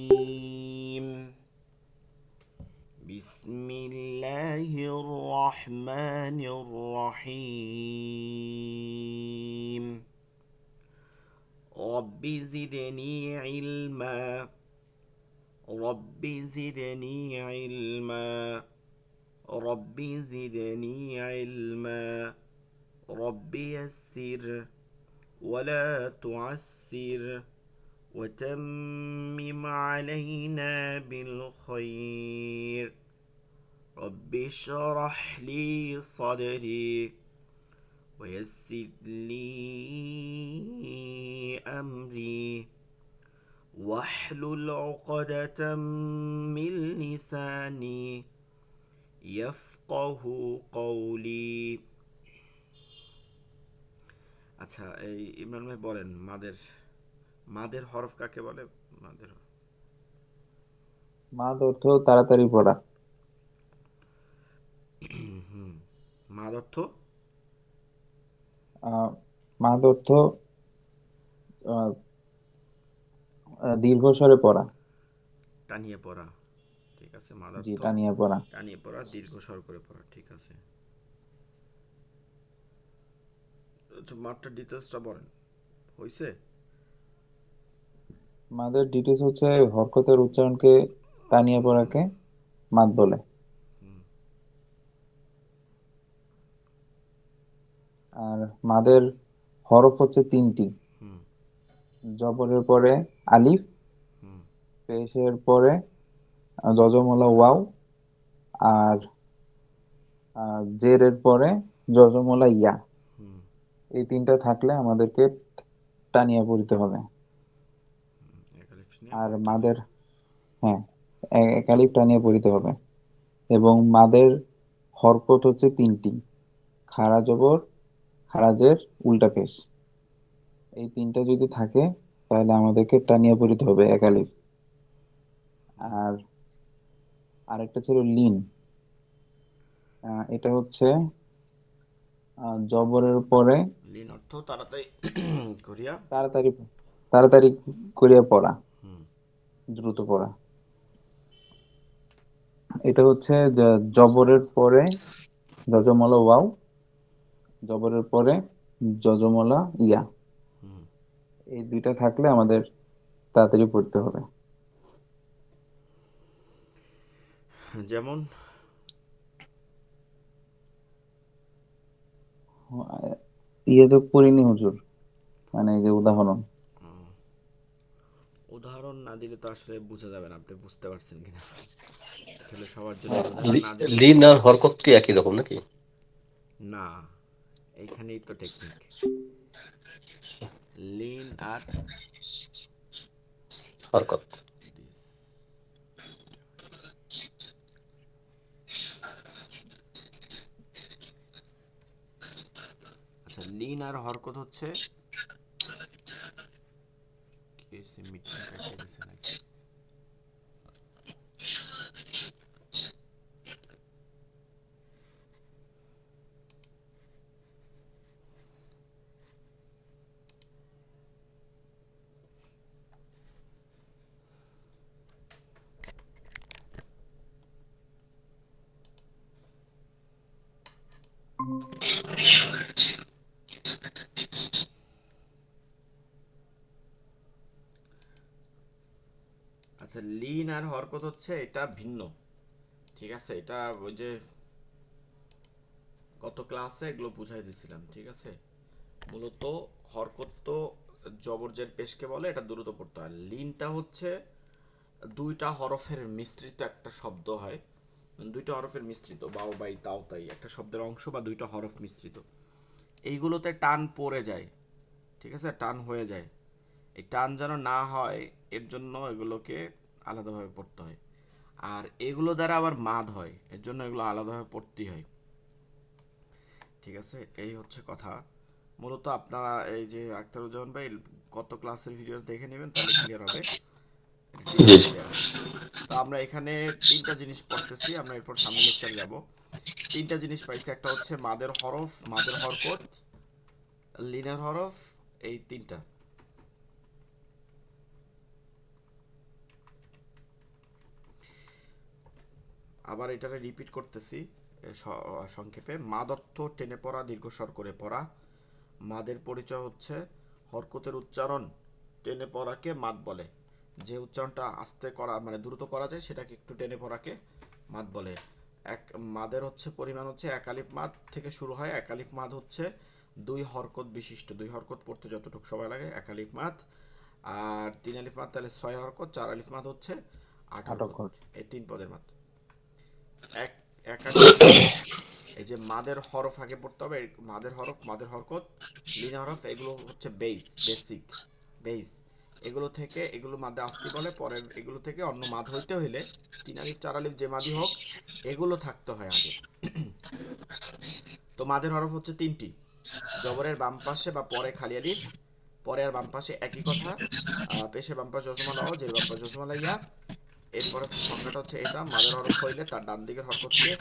الرجيم بسم الله الرحمن الرحيم رب زدني علما رب زدني علما رب زدني علما رب يسر ولا تعسر وتمم علينا بالخير رب اشرح لي صدري ويسر لي أمري واحلل عقدة من لساني يفقه قولي আচ্ছা এই ইমরান ভাই বলেন মাদের মাদের হরফ কাকে বলে মাদের মাদ অর্থ তাড়াতাড়ি পড়া। মাদ অর্থ আহ মাদ অর্থ আহ, দীর্ঘস্বরে পড়া। টানিয়ে পড়া ঠিক আছে মাদ জি, অর্থ টানিয়ে পড়া। টানিয়ে পড়া দীর্ঘ স্বর করে পড়া ঠিক আছে আচ্ছা মাত্রা ডিটেলসটা বলেন হইছে মাদের ডিটেলস হচ্ছে হরকতের উচ্চারণকে টানিয়ে পড়াকে মাদ বলে। আর মাদের হরফ হচ্ছে তিনটি। হুম জবরের পরে আলিফ, হুম পেশের পরে যজমলা ওয়াও, আর জেরের পরে যজমলা ইয়া। হুম এই তিনটা থাকলে আমাদেরকে টানিয়ে পড়তে হবে। এক আলিফ নিয়ে আর পড়তে হয় মাদের, হ্যাঁ, একালিপ টানিয়ে পড়তে হবে। এবং মাদের হরকত হচ্ছে তিনটি: খাড়া জবর, খাড়াজের, উল্টা পেশ। এই তিনটা যদি থাকে তাহলে আমাদেরকে টানিয়ে পড়তে হবে একালিপ। আর আরেকটা ছিল লিন। এটা হচ্ছে জবরের পরে লিন অর্থ তাড়াতাড়ি করিয়া তাড়াতাড়ি তাড়াতাড়ি করিয়া পড়া, হুম দ্রুত পড়া। এটা হচ্ছে জবরের পরে যজমলা ওয়াও, জবরের পরে যজমলা ইয়া। হুম এই দুইটা থাকলে আমাদের তাড়াতাড়ি পড়তে হবে। যেমন ইয়ে তো পড়িনি হুজুর, মানে এই যে উদাহরণ। উদাহরণ না দিলে তো আসলে বোঝা যাবে না আপনি বুঝতে পারছেন কিনা আসলে সবার জন্য উদাহরণ লি- না দিলে লিন আর হরকত কি একই রকম নাকি? না এইখানেই তো টেকনিক লিন আর হরকত। দিস আচ্ছা লিন আর হরকত হচ্ছে কি হয়েছে মিটিং কাটে গেছে নাকি আচ্ছা লিন আর হরকত হচ্ছে এটা ভিন্ন ঠিক আছে এটা ওই যে গত ক্লাসে এগুলো বুঝাই দিছিলাম ঠিক আছে মূলত হরকত তো জবরজের পেশকে বলে এটা দ্রুত পড়তে হয় লিনটা হচ্ছে দুইটা হরফের মিশ্রিত একটা শব্দ হয় দুইটা হরফের মিশ্রিত বাও বাই তাও তাই একটা শব্দের অংশ বা দুইটা হরফ মিশ্রিত এইগুলোতে টান পড়ে যায় ঠিক আছে টান হয়ে যায় এই টান যেন না হয় এর জন্য এগুলোকে আলাদাভাবে পড়তে হয় আর এগুলো দ্বারা আবার মাদ হয় এর জন্য এগুলো আলাদাভাবে পড়তে হয় ঠিক আছে এই হচ্ছে কথা মূলত আপনারা এই যে আখতারুজ্জামান ভাই কত ক্লাসের ভিডিও দেখে নেবেন তাহলে ক্লিয়ার হবে জি ডিটেলস জি। দেওয়া আছে তো আমরা এখানে তিনটা জিনিস পড়তেছি আমরা এরপর সামনের লেকচারে যাব তিনটা জিনিস পাইছি একটা হচ্ছে মাদের হরফ মাদের হরকত লিনের হরফ এই তিনটা আবার এটারে রিপিট করতেছি সংক্ষেপে। মাদ অর্থ টেনে পড়া, দীর্ঘস্বর করে পড়া। মাদের পরিচয় হচ্ছে হরকতের উচ্চারণ টেনে পড়াকে মাদ বলে। যে উচ্চারণটা আস্তে করা মানে দ্রুত করা যায় সেটাকে একটু টেনে পড়াকে মাদ বলে। এক মাদের হচ্ছে পরিমাণ হচ্ছে এক আলিফ মাদ থেকে শুরু হয়। এক আলিফ মাদ হচ্ছে 2 হরকত বিশিষ্ট, 2 হরকত পড়তে যতটুকু সময় লাগে এক আলিফ মাদ। আর 3 আলিফ মাদ তাহলে 6 হরকত, 4 আলিফ মাদ হচ্ছে 8 8 হরকত। অক্ষর। এই 3 পদের মাদ। এক এক আলিফ এই যে মাদের হরফ আগে পড়তে হবে। মাদের হরফ, মাদের হরকত, লিন হরফ, এগুলো হচ্ছে বেসিক বেস। এগুলো থেকে এগুলো মাদে আসতি বলে। পরের এগুলো থেকে অন্য মাদ হইতে হইলে 3 আলিফ 4 আলিফ যে মাদি হোক এগুলো থাকতে হয় আগে। তো মাদের হরফ হচ্ছে 3টি। জবরের বাম পাশে বা পরে খালি আলিফ, পরে আর বাম পাশে একই কথা। পেশে বাম পাশে জজমালা ও, জের বাম পাশে জজমালা ইয়া। এরপর হচ্ছে সংখ্যাটা হচ্ছে এটা। মাদের হরফ হইলে তার ডান দিকের হরকতকে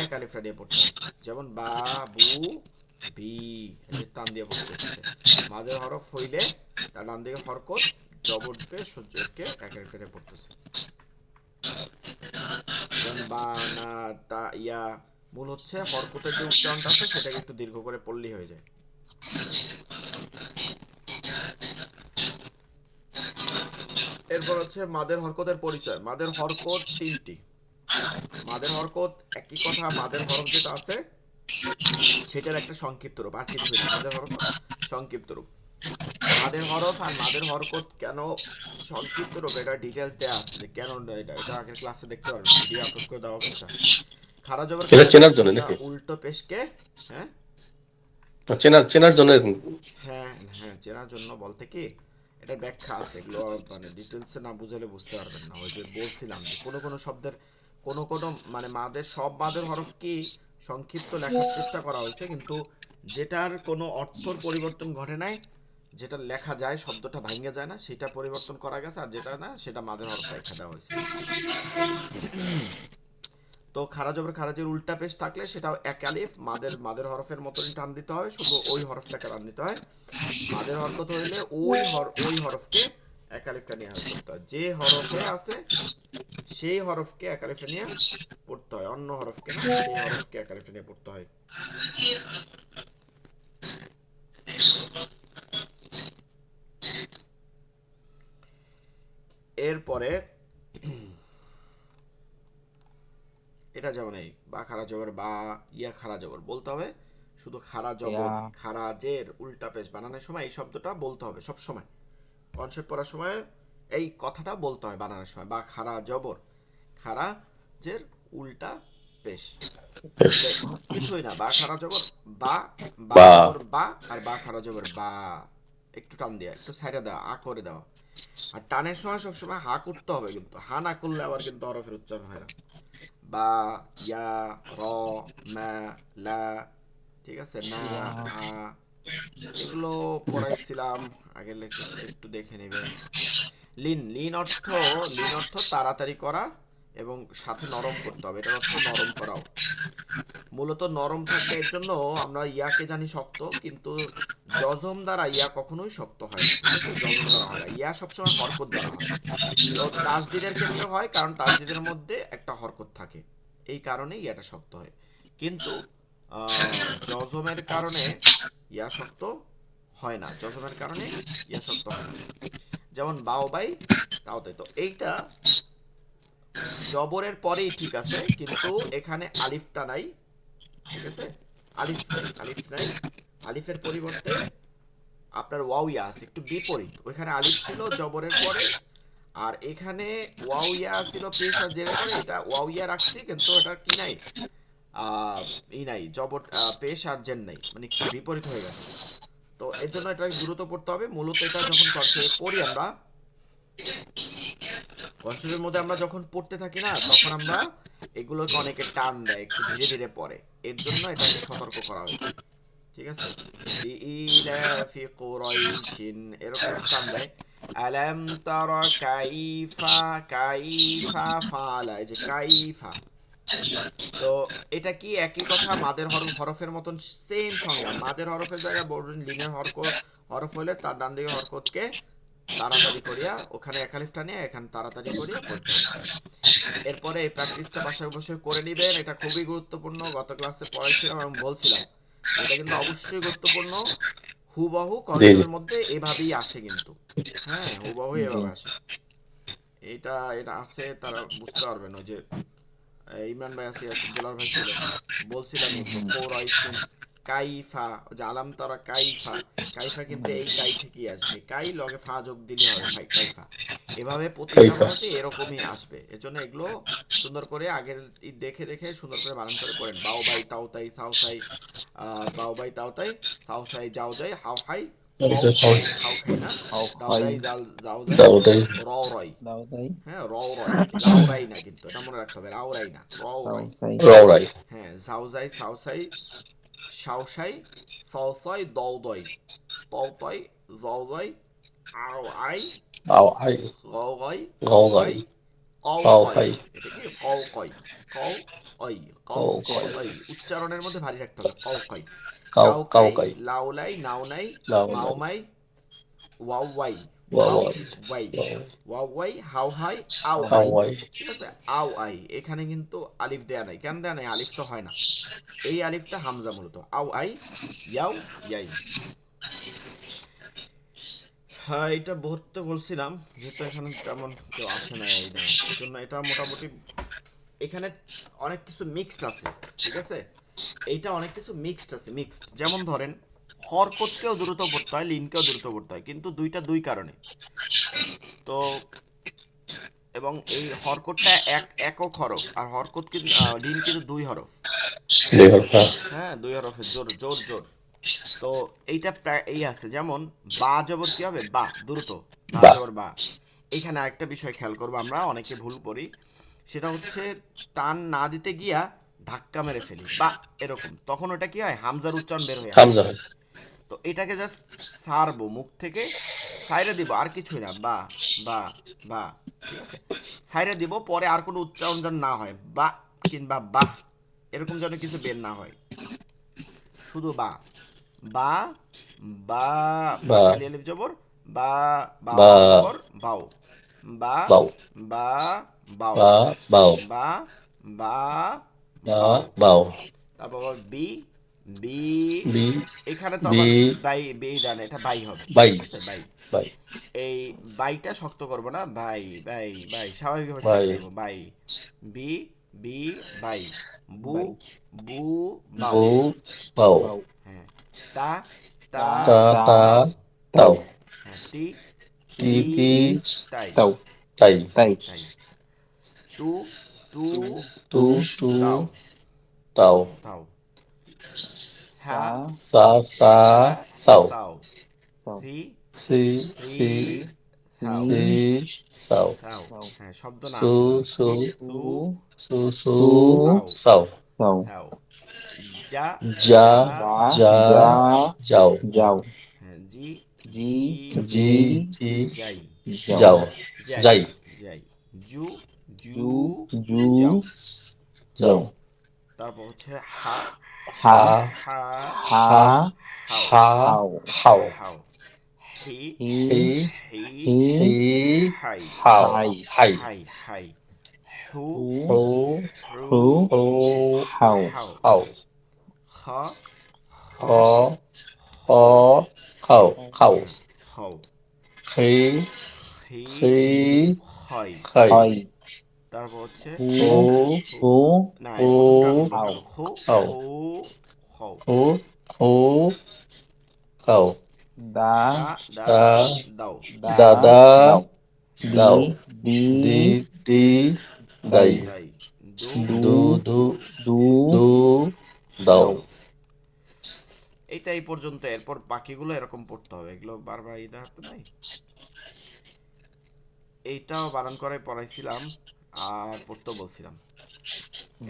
এক আলিফটা দিয়ে পড়তে হয়। যেমন বা, বু, বি, এই টান দিয়ে পড়তে হচ্ছে। মাদের হরফ হইলে তার ডান দিকের হরকত জবর পেশ সূর্যকে এক আলিফটা দিয়ে পড়তেছে। যেমন বা, না, তা, ইয়া। মূল হচ্ছে হরকতের যে উচ্চারণটা আছে সেটাকে একটু দীর্ঘ করে পড়লেই হয়ে যায়। এরপর হচ্ছে মাদের হরকতের পরিচয়। মাদের হরকত 3টি। মাদের হরকত একই কথা। মাদের হরফ যেটা আছে সেটার একটা সংক্ষিপ্ত রূপ, আর কিছুই না। মাদের হরফ সংক্ষিপ্ত রূপ। মাদের হরফ আর মাদের হরকত কেন সংক্ষিপ্ত রূপ এটা ডিটেলস দেয়া আছে যে কেন এটা আগের ক্লাসে দেখতে পারবেন, ভিডিও আপলোড করে দেওয়া হবে একটা। খারা জবর এটা চেনার জন্য এটা নাকি? উল্টো পেশকে হ্যাঁ চেনার জন্য এরকম। হ্যাঁ হ্যাঁ চেনার জন্য বলতে কি এটার ব্যাখ্যা আছে। এগুলো মানে ডিটেলসে না বুঝালে বুঝতে পারবেন না। ওই যে বলছিলাম যে কোনো কোনো শব্দের কোনো কোনো মানে মাদের সব মাদের হরফ কি সংক্ষিপ্ত লেখার চেষ্টা করা হয়েছে, কিন্তু যেটার কোনো অর্থর পরিবর্তন ঘটে নাই, যেটা লেখা যায় শব্দটা ভাঙে যায় না, সেটা পরিবর্তন করা গেছে। আর যেটা না সেটা মাদের হরফ লেখা দেওয়া হয়েছে। তো খারা জবর খারাজের উল্টা পেশ থাকলে সেটা এক আলিফ মাদের হরফের মতনই টান দিতে হয়, শুধু ওই হরফটাকে টান দিতে হয়। মাদের হরকত হইলে ওই হরফকে এক আলিফটা নিয়ে পড়তে হয়। যে হরফে আছে সেই হরফকে এক আলিফটা নিয়ে পড়তে হয়, অন্য হরফকে না, সেই হরফকে এক আলিফটা নিয়ে পড়তে হয়। এরপরে এটা যেমন এই বা খারা জবর বা, ইয়া খারা জবর বলতে হবে। শুধু খারা জবর খারাজের উল্টা পেশ বানানোর সময় এই শব্দটা বলতে হবে সব সময়। কনসেপ্ট পড়ার সময় এই কথাটা বলতে হয় বানানোর সময়। বা খারা জবর খারাজের উল্টা পেশ, কিছুই না। বা খারা জবর বা, বা বা জবর বা, আর বা খারা জবর বা। একটু টান দেওয়া, একটু সাইডে দেওয়া, আ করে দেওয়া। আর টানের সময় সবসময় হা করতে হবে, কিন্তু হা না করলে আবার কিন্তু হরফের উচ্চারণ হয় না। বা, ইয়া, র, মা, লা, ঠিক আছে, না, আ, এগুলো পড়াইছিলাম আগের লেকচার, একটু দেখে নেবেন। লিন অর্থ তাড়াতাড়ি করা এবং সাথে নরম করতে হবে, এটার অর্থ নরম করাও। মূলত নরম থাকবে, এর জন্য আমরা ইয়াকে জানি শক্ত, কিন্তু জজম দ্বারা ইয়া কখনোই শক্ত হয় না। ঠিক আছে, জজম দ্বারা হয় না, ইয়া সবসময় হরকত দ্বারা হয়। তো তাসদিদের ক্ষেত্রে হয়, কারণ তাসদিদের মধ্যে একটা হরকত থাকে, এই কারণে ইয়াটা শক্ত হয়। কিন্তু জজমের কারণে ইয়া শক্ত হয় না, জজমের কারণে ইয়া শক্ত হয় না। যেমন বাও বাই তাও তাই। তো এইটা জবরের পরেই ঠিক আছে, কিন্তু এখানে আলিফটা নাই। ঠিক আছে, আলিফ নাই। আলিফের পরিবর্তে আপনার ওয়াও ইয়া আছে, একটু বিপরীত। ওইখানে আলিফ ছিল জবরের পরে, আর এখানে ওয়াও ইয়া ছিল পেশ আর জেরের পরে। এটা ওয়াও ইয়া রাখছি, কিন্তু এটা কি নাই, ই নাই, জবর পেশ আর জের নাই, মানে একটু বিপরীত হয়ে গেছে। তো এর জন্য এটা দ্রুত পড়তে হবে। মূলত এটা যখন কনসেপ্টে পড়ি আমরা, কনসেপ্টের মধ্যে আমরা যখন পড়তে থাকি না, তখন আমরা এগুলোকে অনেকে টান দেয়, একটু ধীরে ধীরে পড়ে। এর জন্য এটাকে সতর্ক করা হয়েছে। ঠিক আছে, লিইলাফি কুরাইশিন এরকম টান দেয়। আলাম তারা কাইফা ফাআলা, এই যে কাইফা। তো এটা কি একই কথা, মাদের হরফের মতন সেম সংজ্ঞা। মাদের হরফের জায়গায় বলবেন লিনের হরফ হলে তার ডান দিকে হরকতকে তাড়াতাড়ি করিয়া ওখানে একালিফটা নিয়ে এখানে তাড়াতাড়ি করিয়া পড়তে হবে। এরপরে এই প্র্যাকটিসটা বাসায় বসে করে নেবেন, এটা খুবই গুরুত্বপূর্ণ। গত ক্লাসে পড়াইছিলাম এবং বলছিলাম এটা কিন্তু অবশ্যই গুরুত্বপূর্ণ। হুবহু জি জি। কনসেপ্টের মধ্যে এভাবেই আসে কিন্তু, হ্যাঁ হুবহু জি এভাবে আসে। এটা এটা আছে, তারা বুঝতে পারবেন। ওই যে ইমরান ভাই আছে, ইয়াসিন দুলার ভাই ছিল, বলছিলাম কিন্তু হুম, কোরাইশুন কাইফা, ওই যে আলাম তারা কাইফা, কাইফা কিন্তু হুম, এই কাই থেকেই আসবে, কাই লগে ফা যোগ দিলে হবে কাইফা। এভাবে প্রতিটা কাইফা। হরফে এরকমই আসবে, এজন্য এগুলো সুন্দর করে আগের দেখে দেখে সুন্দর করে বানান করে পড়েন। বাও বাই তাও তাই সাও সাই, বাও বাই তাও তাই সাও সাই যাও যাই হাও হাই হও খাই খাও খাই না, খাও দাও খাই দাই জাল যাও যাই দাউদাই। র রয়, দাও তাই হ্যাঁ রাই, রাউরাই না কিন্তু, এটা মনে রাখতে হবে, রাউরাই না সাও রাই। সাই রাওরাই। হ্যাঁ ঝাউজাই সাউসাই শাওসাই সাওসাই দৌদই তৌতই জৌজই আও আই আও আই। গৌগই গাওগাই। খাওখাই কৌকই, কাওকাই। এটা কি কৌকই, কৌ ওই কৌ কাওকাই। ওই উচ্চারণের মধ্যে ভারী রাখতে হবে, কৌকই। কাউকাই কাওকাই। লাউলাই নাউনাই লাউলাই। মাউমাই ওয়াওয়াই হাউ ওয়াওয়াই। ওয়াই, ওয়াওয়াই হাউ হাই আও হাও আই, হাই হাওয়াই। ঠিক আছে। আও আই এখানে কিন্তু আলিফ দেয়া নাই, কেন দেয়া নাই? আলিফ তো হয় না, এই আলিফটা হামজা মূলত। আও আই ইয়াও ইয়াই। হ্যাঁ এটা বলতে বলছিলাম, যেহেতু এখানে তেমন কেউ আসে না এই না, এই জন্য এটা মোটামুটি এখানে অনেক কিছু মিক্সড আছে, ঠিক আছে। এইটা অনেক কিছু মিক্সড আছে, মিক্সড। যেমন ধরেন হরকতকেও দ্রুত পড়তে হয়, লিনকেও দ্রুত পড়তে হয়, কিন্তু দুইটা দুই কারণে। তো এবং এই হরকতটা একক হরফ, আর হরকত কিন্তু লিন কিন্তু দুই হরফ। দেহরফা। হ্যাঁ দুই হরফের জোর জোর জোর। তো এইটা প্রায় এই আছে, যেমন বা জবর কি হবে? বা, দ্রুত, বা বা। জবর বা। এখানে আরেকটা বিষয় খেয়াল করবো, আমরা অনেকে ভুল করি, সেটা হচ্ছে টান না দিতে গিয়া ধাক্কা মেরে ফেলি বা এরকম, তখন ওটা কি হয়? হামজার উচ্চারণ বের হয়ে আসে। হামজা হয়। তো এটাকে জাস্ট সারবো মুখ থেকে, সাইরে দিব, আর কিছুই না, বা বা বা, ঠিক আছে। সাইরে দিব, পরে আর কোনো উচ্চারণ যেন না হয়, বা কিংবা বাহ এরকম যেন কিছু বের না হয়, শুধু বা বা বা, বা বা। খালি আলিফ জবর বা, বা বা। ওয়াও জবর বাও, বা বাও। বা বাও, বা। বাও। বা বা বা। বাও। বাও। তারপর আবার বি বি, বি। এখানে তো বি। আবার বাই বেই দেন, এটা বাই হবে, বাই। ঠিক আছে বাই। বাই। এই বাইটা শক্ত করব না, বাই বাই বাই স্বাভাবিকভাবে বাই। সাইডে দিব, বাই বি বি বাই, বু বাই বু বাও, বু। বাও। বাউ হ্যাঁ তা তা তা তা। তা তা। তাও তাও। হ্যাঁ তি তি। তি তি। তাই তাও তাই। তাই তাই, তু তু তু তু। তু তু। তাও তাও। তাও, সা সা সা। সা। সা সাও। সাও, সাও সি সি। সি সি। সি সাও সি। সাও। সাও, সাও হ্যাঁ শব্দ না সু। আসলে, সু। সু সু সু। সু। সু সাও সাও। সাও সাও, যা যা। যা যা যা। যা যাও। যাও হ্যাঁ জি জি জি জি। জি জি। যাই যাও যাও। যাই যাই। যাই, জু জু জু জু যাও। যাও তারপর হচ্ছে হা হা হা। হা হা হা। হাও হা। হাও হাও। হাও, হি হি হি। হি হি হি। হাই হাও। হাই হাই। হাই হাই, হু হু হু। হু হু হু। হাও হাও, হাও। খ খ খ। খ। হও, খাও। খাও। হও, খি। হি খি। হয়। খাই। হয় তারপর হচ্ছে হু হু। হু, হু না হু। এই প্রথমটা হাও ঢোকানো, খু খাও। খু হও, হু। হু। খাও। দা দা দা দা। দাও, দা দাদা। দাও দি দাও। দি দি। দি। দাই দাই। দাই, দু দু দু। দু। দু দু। দাও। দাও এইটা এই পর্যন্ত। এরপর বাকিগুলো এরকম পড়তে হবে, এগুলো বারবার এই দেখাতে নাই। এইটাও বানান করে পড়াইছিলাম আর পড়তেও বলছিলাম।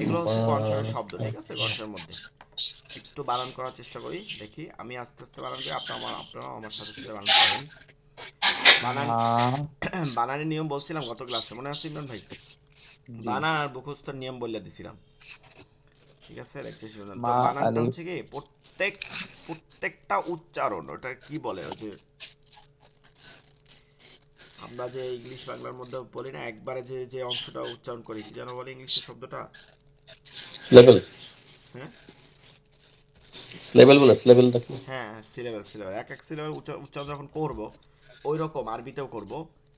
এগুলো হচ্ছে কনসোনেন্ট শব্দ, ঠিক আছে। কনসোনেন্টের মধ্যে একটু বানান করার চেষ্টা করি, দেখি আমি আস্তে আস্তে বানান করি, আপনারাও আমার সাথে সাথে বানান করেন। বানান মা বানানের নিয়ম বলছিলাম গত ক্লাসে, মনে আছে ইমরান ভাই? জি বানান আর মুখস্থর নিয়ম বলে দিছিলাম, ঠিক আছে। তো মা বানানটা আলিফ হচ্ছে কি, প্রত্যেকটা উচ্চারণ, ওটা কি বলে, ওই যে আমরা যে ইংলিশ বাংলার মধ্যে বলি না একবারে যে যে অংশটা উচ্চারণ করি, কি যেন বলে ইংলিশে শব্দটা? সিলেবেল, হ্যাঁ সিলেবেল বলে, সিলেবেলটা কি? হ্যাঁ, সিলেবেল সিলেবেল, এক এক সিলেবেল উচ্চারণ যখন করব ওই রকম আরবিতেও করব।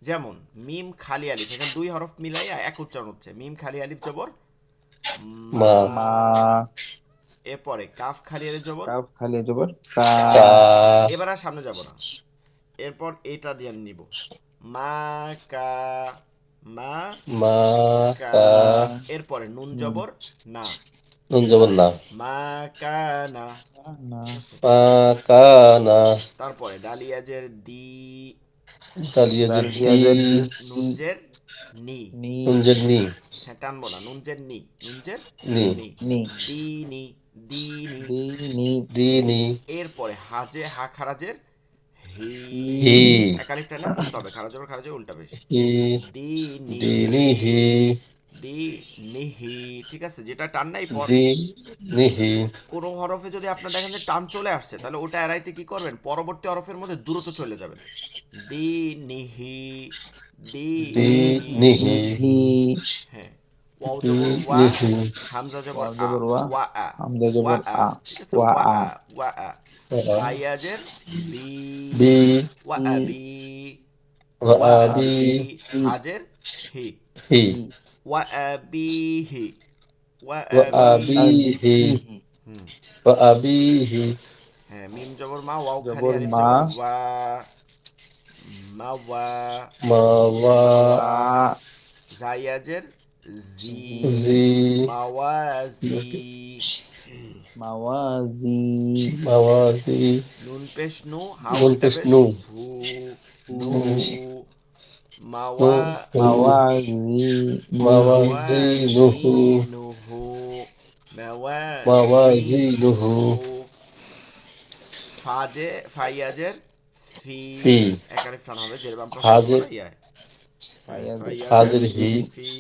যেমন মিম খালি আলিফ, এখানে দুই হরফ মিলাইয়া এক উচ্চারণ হচ্ছে, মিম খালি আলিফ জবর মা, মা, মা, এরপরে কাফ খালি আলিফ জবর কাফ খালি জবর কা, কা। কা, এবার আর সামনে যাব না, এরপর এটা দিয়ে নিব, মা কা, মা মা, কা। কা, এরপরে নুন নুন, জবর না, নুন জবর না, মা কা না, না, ঠিক আছে। মা, কা, না, তারপরে দালিয়াজের দি, দালিয়াজের দি, দালিয়াজের দি, নুনজের নি, নি, নুনজের নি, হ্যাঁ টানবো না, নুনজের নি, নুনজের নি, নি, নি, দিনি, দিনি। দি, নি, দিনি, এরপরে হাজে হা খারাজের হি, হি, হি, একালিফ টানে পড়তে হবে, খারাজের খারাজের উল্টা পেশ, হি, দিনিহি, দিনিহি, দিনিহি, ঠিক আছে। যেটা টান নাই পর দিনিহি, কোনো হরফে যদি আপনার দেখেন যে টান চলে আসছে, তাহলে ওটা এড়াইতে কি করবেন, পরবর্তী হরফের মধ্যে দ্রুত চলে যাবেন, দিনিহি, দিনিহি। দিনিহি, হি, হ্যাঁ, ওয়াও জবর ওয়া, দিনিহি, হামজা জবর ওয়াও আ, জবর ওয়া, ওয়া আ, হামজা ওয়া জবর আ, আ, ঠিক আছে, ওয়া ওয়া আ, আ, ওয়া আ। বায়াজের বি, বি, ওয়া ই, আবি, ওয়া ওয়া আবি, আবি। ই, হাজের হি, হি, হি, ওয়া আবিহি, ওয়া ওয়া আবিহি। আবিহি, আবিহি, হুম, ওয়া আবিহি, হ্যাঁ, মিম জবর মা, ওয়াও খালি জবর আলিফ মা, জবর ওয়া, মা ওয়া, মা, ওয়া, মা ওয়া। ওয়া, জায়াজের জি, জি, জি, মাওয়াজি। মাওয়াজি, মাওয়াজি, নুন পেশ নু, হা নুন উল্টা পেশ পেশ নু, হু, হু, নু, নু, মাওয়া, হু, মাওয়াজি, নুহু, মাওয়াজি, নুহু, মাওয়াজিনুহু, মাওয়াজি, নুহু, মাওয়াজিনুহু। ফাজে ফাইয়াজের ফি, ফি, এক আলিফ টান হবে, জের বাম পাশে আছে হাজের, বড় ইয়ায়। হ্যাঁ, ফায়াজের ফাইয়াজের হাজের হি, হি, ফি,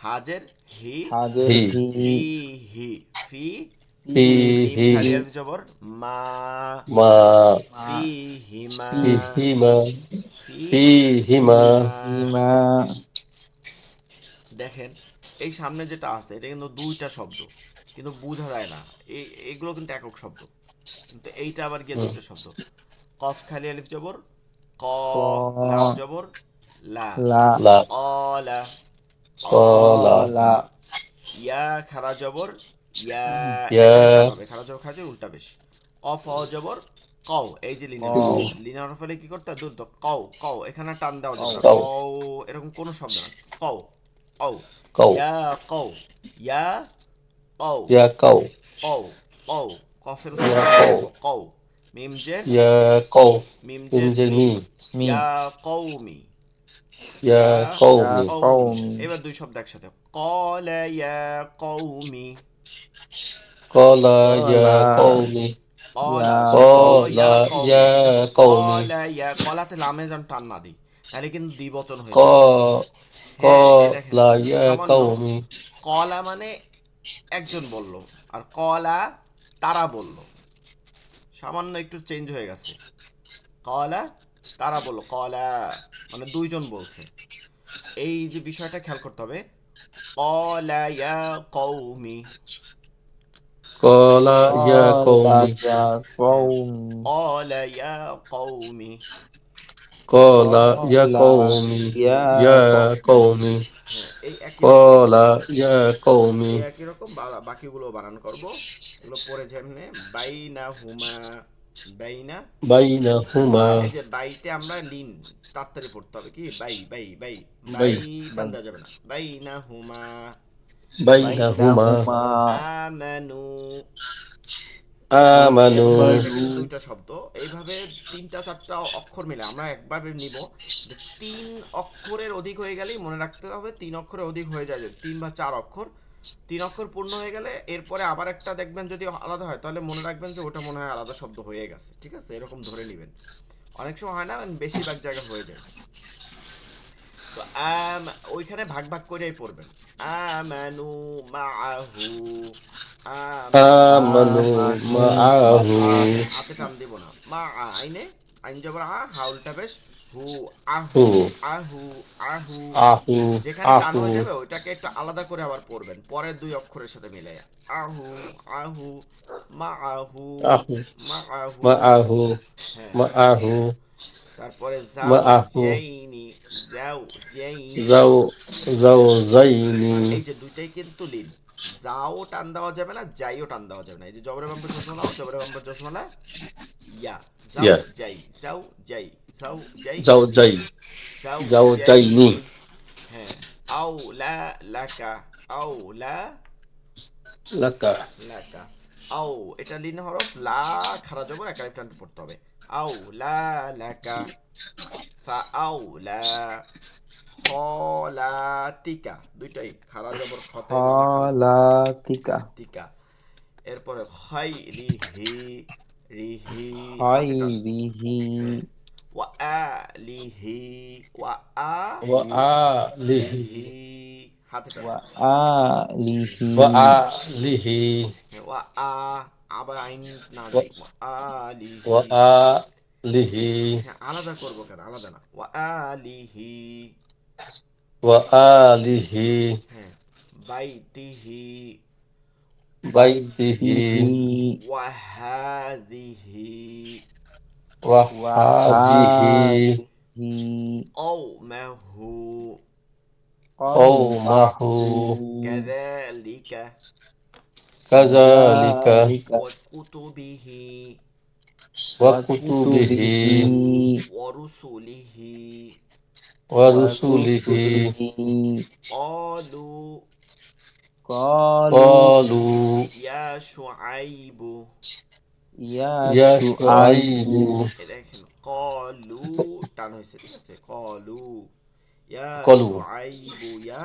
হাজের হি, হাজের হি, হি, ফি, হি, ফি। হি, ফি, মিম হি, খালি আলিফ জবর মা, মা, মা, ফি হিমা, ফিহিমা, ফি ফিহিমা, হিমা। হিমা, দেখেন এই সামনে যেটা আছে এটা কিন্তু দুইটা শব্দ, কিন্তু বোঝা যায় না, এগুলো কিন্তু একক শব্দ, কিন্তু এইটা আবার গিয়ে হুম, দুইটা শব্দ। কফ খালি আলিফ জবর ক, ক, লাম জবর লা, লা, লা, অলা, কলা, কলা, অলা। ইয়া খারা জবর ইয়া, ইয়া, একালিফ টান হবে, খারা জবর খারা জবর উল্টা বেশ। কফ অ জবর কও, এই যে লিনের ক, হরফ, লিনের হরফ হলে কি করতে হয়, দ্রুত কও, কও, এখানে টান দেওয়া যাবে কও, না, কও, কও এরকম কোনো শব্দ না, কও, কও। কও, ইয়া কও, ইয়া কও, ইয়া কও, কও, কও। কফের ইয়া উচ্চারণটা মনে কও, রাখবো, কও। মিম জের, ইয়া কও, মিম জের মিমজের মি, মি, মি, ইয়া কওমি, ইয়া ইয়া ইয়া কওমি, কওমি। কওমি, এবার দুই শব্দ একসাথে, কলা ইয়া কওমি, কলা, ইয়া কলা, কওমি, ইয়া কলা, ক ইয়া কলা, ইয়া কওমি, ঠিক আছে। কওমি, কলা ইয়া, কলাতে লামে যেন টান না দিই, তাহলে কিন্তু দ্বিবচন হয়ে ক, যাবে। হ্যাঁ, এই দেখেন কলা, ইয়া সামান্য, কওমি, কলা মানে একজন বলল, আর কলা তারা বলল, সামান্য একটু চেঞ্জ হয়ে গেছে। কলা তারা বলল, কলা মানে দুইজন বলছে। এই যে বিষয়টা খেয়াল করতে হবে, কলা ইয়া কওমি, কলা, ইয়া কলা, কওমি, ইয়া হ্যাঁ, কওমি, কলা ইয়া কওমি। কলা, ইয়া কলা, কওমি, ইয়া ইয়া কওমি, কওমি, হ্যাঁ, এই একই রকম, কলা, ইয়া কওমি, এই একই রকম বাকিগুলো বানান করব, এগুলো পরে যেমনে বাইনা হুমা, বাইনা বাইনাহুমা, হুমা। এই যে বাইতে আমরা লিন তাড়াতাড়ি পড়তে হবে, কি বাই বাই বাই, বাই, বাই টান বাই, দেওয়া যাবে না, বাইনা হুমা। বাইনাহুমা, বাইনাহুমা, আমানু, আমানু, এটা আমানু, কিন্তু দুইটা শব্দ। এইভাবে তিনটা চারটা অক্ষর মিলে আমরা একবারে নিব, যে তিন অক্ষরের অধিক হয়ে গেলেই মনে রাখতে হবে, তিন অক্ষরের অধিক হয়ে যায়, তিন বা চার অক্ষর, তিন অক্ষর পূর্ণ হয়ে গেলে এরপরে আবার একটা দেখবেন যদি আলাদা হয়, তাহলে মনে রাখবেন যে ওটা মনে হয় আলাদা শব্দ হয়ে গেছে, ঠিক আছে, এরকম ধরে নেবেন। অনেক সময় হয় না, বেশিরভাগ জায়গায় হয়ে যায়। তো ওইখানে ভাগ ভাগ করেই পড়বেন, আমানু মাআহু, আমানু, আমানু, আমানু, মাআহু, আতে মাআহু, আতে টান দিব না, মা আইনে, আইন জবর হা উল্টা পেশ হু আহু হু আহু আহু। আহু যেখানে টান আহু হয়ে যাবে ওইটাকে একটু আলাদা করে আবার পড়বেন পরের দুই অক্ষরের সাথে মিলে। আহু আহু মা আহু আহু মা আহু। মা আহু হ্যাঁ, মা আহু তারপরে মা যাও আহু জেইনি, যাও জেইনি। যাও যাও যাইনি এই যে দুইটাই কিন্তু লিন। যাও টান দেওয়া যাবে না, যাইও টান দেওয়া যাবে না। এই যে জবরে বাম্পা জসমলাও, জবরে বাম্পা জসমলা ইয়া। যাও ইয়া যাই, যাও যাই, যাও যাই, যাও যাই যাও যাও যাইনি যাইনি। হ্যাঁ, আও লা লাকা, আও লা লাকা লাকা। আও এটা লিন হরফ, লা খারা জবর একা টান পড়তে হবে। আও লা লাকা, ফা আও লা খলাতিকা, দুইটাই খারা জবর খতে মনে খালি খলাতিকা তিকা। এরপরে খাই রিহি, রিহি হাতে টান। খাইরিহি হ্যাঁ, ওয়া আলিহি, ওয়া ওয়া আলিহি আলিহি হাতে টান। ওয়া আলিহি ওয়া আলিহি হ্যাঁ, ওয়া আবার আইন না ওয়া যাই, ওয়া ওয়া আলিহি। আলিহি হ্যাঁ, আলাদা করবো কেন, আলাদা না, ওয়া আলিহি। ওয়া আলিহি হ্যাঁ, বাইতিহি, বাইতিহি বাইতিহি ওয়া হাদিহি, ওয়া ওয়া হাজিহি হাদিহি قومه قومه قومه كذلك كذلك كذلك وكتبه وكتبه وكتبه ورسله ورسله ورسله قالوا قالوا قالوا يا شعيب يا يا شعيب شعيب এই দেখেন কলু টান হয়েছে, ঠিক আছে, কলু ইয়া قالوا শুআইবু, ইয়া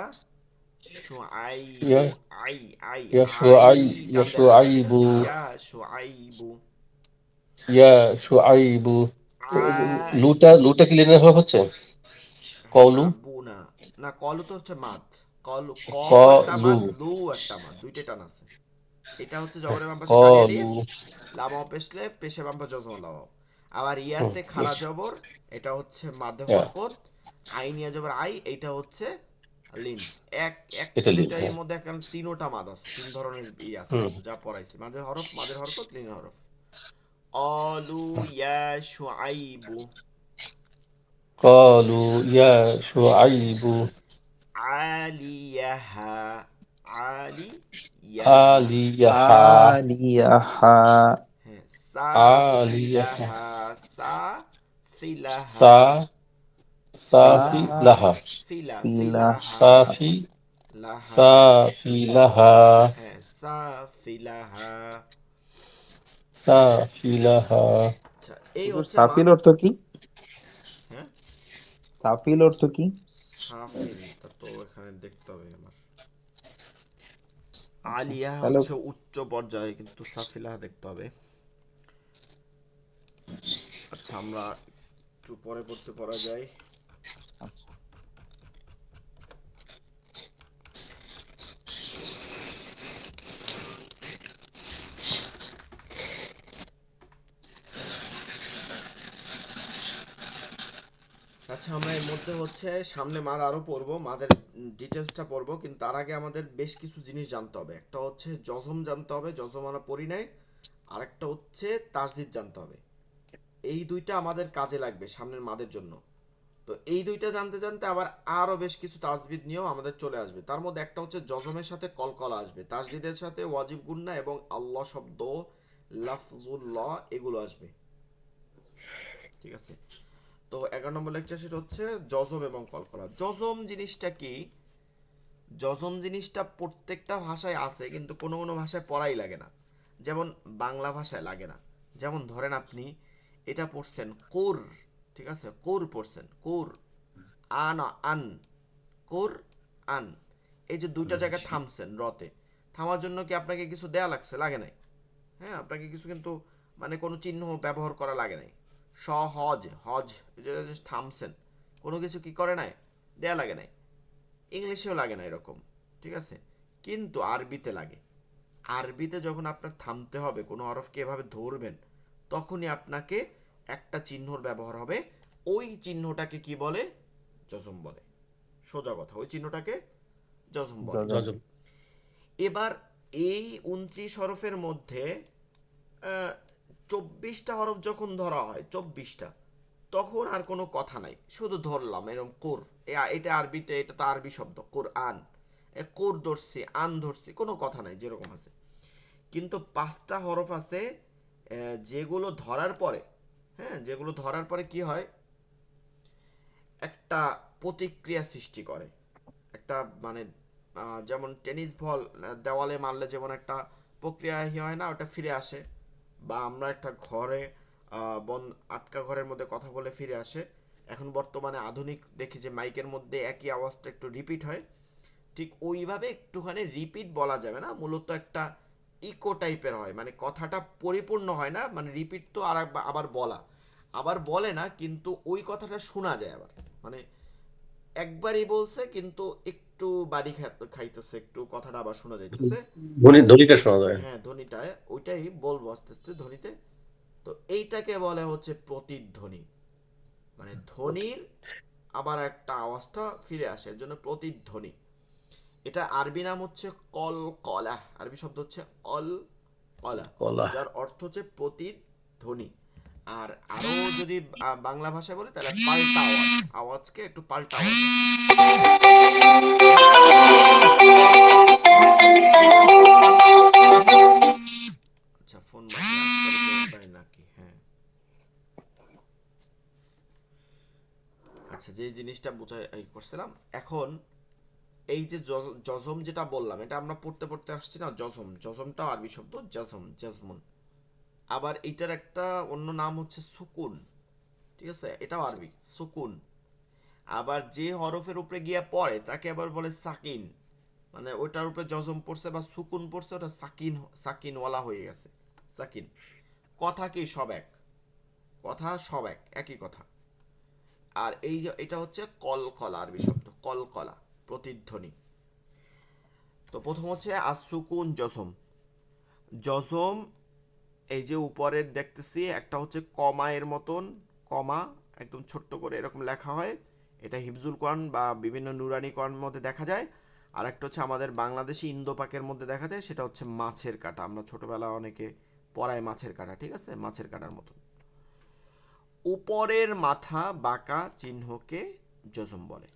শুআইবু, يا আই আই يا আই شعيب টান يا দেওয়া যাবে না, ঠিক شعيب আছে, ইয়া শুআইবু। يا شعيب লুটা কি লেনের ভাব হচ্ছে না কওলু বু না, না কলু তো হচ্ছে মাদ। কলু কফ একটা কলু মাদ, লু একটা মাদ, দুইটাই টান আছে। এটা হচ্ছে জবরের বাম পাশে কালি কলু আলিফ, লামাও পেশলে পেশে বাম পাশে জজম লাও। আবার ইয়াতে খারা জবর, এটা হচ্ছে মাদে হরকত। আইনিয়া জবর আই, এইটা হচ্ছে লিন। এক এক এটা লিন দুইটার হ্যাঁ মধ্যে এখন তিনোটা মাদ আছে, তিন ধরনের ই আছে হুম যা পড়াইছি, মাদের হরফ, মাদের হরকত, লিন হরফ। অলু ইয়া শুআইবু قالوا يا شعيب আলিয়াহা, আলিয়াহা। آليها عاليها হ্যাঁ, آليها সাফিলাহা, সাফিলাহা, سا صافي ফিলাহা, لها ফিলাহা, سافلها صافي লাহা। صافي لها হ্যাঁ, সাফিলাহা। صافي لها আচ্ছা, এই হুজুর হচ্ছে সাফিল মাদ। অর্থ কি? হ্যাঁ, সাফিল অর্থ কি? সাফিল তা তো এখানে দেখতে হবে আমার। আলিয়া তাহলে হচ্ছে উচ্চ পর্যায়ে, কিন্তু সাফিলাহা দেখতে হবে। আচ্ছা, আমরা একটু পরে পড়তে পড়া যায়। আচ্ছা আচ্ছা, আমরা এর মধ্যে হচ্ছে সামনে মাদ আরো পড়বো, মাদের ডিটেলসটা পড়বো, কিন্তু তার আগে আমাদের বেশ কিছু জিনিস জানতে হবে। একটা হচ্ছে জজম জানতে হবে, জজম আমরা পড়ি নাই। আরেকটা হচ্ছে তাসদিদ জানতে হবে। এই দুইটা আমাদের কাজে লাগবে সামনের মাদের জন্য। তো এই দুইটা জানতে জানতে আবার আরো বেশ কিছু তাসদিদ নিয়েও আমাদের চলে আসবে। তার মধ্যে একটা হচ্ছে জজমের সাথে কলকলা আসবে, তাসদিদের সাথে ওয়াজিব গুন্না এবং আল্লাহ শব্দ, লাফজুল্লাহ এগুলো আসবে, ঠিক আছে। তো 11 নম্বর লেকচার সেটা হচ্ছে জজম এবং কলকলা। জজম জিনিসটা কি? জজম জিনিসটা প্রত্যেকটা ভাষায় আছে, কিন্তু কোনো কোনো ভাষায় পড়াই লাগে না। যেমন বাংলা ভাষায় লাগে না। যেমন ধরেন আপনি এটা পড়ছেন কোর, ঠিক আছে, কোর পড়ছেন, কোর আন, আন, কোর আন। এই যে দুইটা জায়গায় থামছেন রতে, থামার জন্য কি আপনাকে কিছু দেয়া লাগছে? লাগে নাই। হ্যাঁ, আপনাকে কিছু কিন্তু মানে কোনো চিহ্ন ব্যবহার করা লাগে নাই। সহজ হজ, এই যে থামছেন, কোনো কিছু কি করে নাই, দেয়া লাগে নাই। ইংলিশেও লাগে না এরকম, ঠিক আছে, কিন্তু আরবিতে লাগে। আরবিতে যখন আপনার থামতে হবে, কোনো হরফকে এভাবে ধরবেন, তখনই আপনাকে একটা চিহ্নর ব্যবহার হবে। ওই চিহ্নটাকে কি বলে? জজম বলে। সোজা কথা, ওই চিহ্নটাকে জজম বলে। জজম। জজম। এবার এই 29 হরফের মধ্যে 24টা হরফ যখন ধরা হয়, 24টা, তখন আর কোনো কথা নাই, শুধু ধরলাম এরকম কোর। এটা আরবিতে, এটা তো আরবি শব্দ, কোরআন। কোর ধরছি, আন ধরছি, কোনো কথা নাই, যেরকম আছে। কিন্তু 5টা হরফ আছে যেগুলো ধরার পরে, হ্যাঁ, যেগুলো ধরার পরে কি হয়, একটা প্রতিক্রিয়া সৃষ্টি করে। একটা মানে যেমন টেনিস বল দেওয়ালে মারলে যেমন একটা প্রক্রিয়া হয় না, ওটা ফিরে আসে। বা আমরা একটা ঘরে আটকা ঘরের মধ্যে কথা বলে ফিরে আসে। এখন বর্তমানে আধুনিক দেখি যে মাইকের মধ্যে একই আওয়াজটা একটু রিপিট হয়। ঠিক ওইভাবে একটুখানি রিপিট বলা যাবে না, মূলত একটা ইকো টাইপের হয়, মানে কথাটা পরিপূর্ণ হয় না, মানে রিপিট তো আর আবার বলা, আবার বলে না, কিন্তু ওই কথাটা শোনা যায় আবার, মানে একবারই বলছে কিন্তু একটু বাড়ি খাইতেছে, একটু কথাটা আবার শোনা যাইতেছে। ধ্বনিটা শোনা যায়। হ্যাঁ, ধ্বনিটায় ওইটাই বলবো আস্তে আস্তে ধ্বনিতে। তো এইটাকে বলে হচ্ছে প্রতিধ্বনি, মানে ধ্বনির আবার একটা অবস্থা ফিরে আসে, এর জন্য প্রতিধ্বনি। এটা আরবি নাম হচ্ছে কলকলা, আরবি শব্দ হচ্ছে কলকলা, কলা। যার অর্থ হচ্ছে প্রতিধ্বনি। আর আরো যদি বাংলা ভাষায় বলে তাহলে পাল্টা আওয়াজ, আওয়াজকে একটু পাল্টা আওয়াজ। আচ্ছা, ফোন বাজে নাকি? হ্যাঁ, আচ্ছা, যে জিনিসটা বোঝাই করছিলাম এখন, এই যে জজম যেটা বললাম, এটা আমরা পড়তে পড়তে আসছি না, জজম, জজমটা আরবি শব্দ, জজম, জজমুন। আবার এটার একটা অন্য নাম হচ্ছে সুকুন, ঠিক আছে, এটাও আরবি, সুকুন। আবার যে হরফের উপরে গিয়ে পড়ে তাকে আবার বলে সাকিন, মানে ওইটার উপরে জজম পড়ছে বা সুকুন পড়ছে, ওটা সাকিন, সাকিনওয়ালা হয়ে গেছে, সাকিন। কথা কি সব এক, কথা সব এক, একই কথা। আর এই যে এটা হচ্ছে কলকলা, আরবি শব্দ কলকলা, প্রতিধ্বনি। তো প্রথম হচ্ছে আসুকুন জজম। জজম, এই যে উপরের দেখতেছি একটা হচ্ছে কমা এর মতন, কমা একদম ছোট্ট করে এরকম লেখা হয়, এটা হিফজুল কোরআন বা বিভিন্ন নুরানি কোরআনের মধ্যে দেখা যায়। আর একটা হচ্ছে আমাদের বাংলাদেশি ইন্দো পাকের মধ্যে দেখা যায়, সেটা হচ্ছে মাছের কাঁটা, আমরা ছোটবেলা অনেকে পড়ায় মাছের কাঁটা, ঠিক আছে, মাছের কাঁটার মতন। উপরের মাথা বাঁকা চিহ্নকে জজম বলে।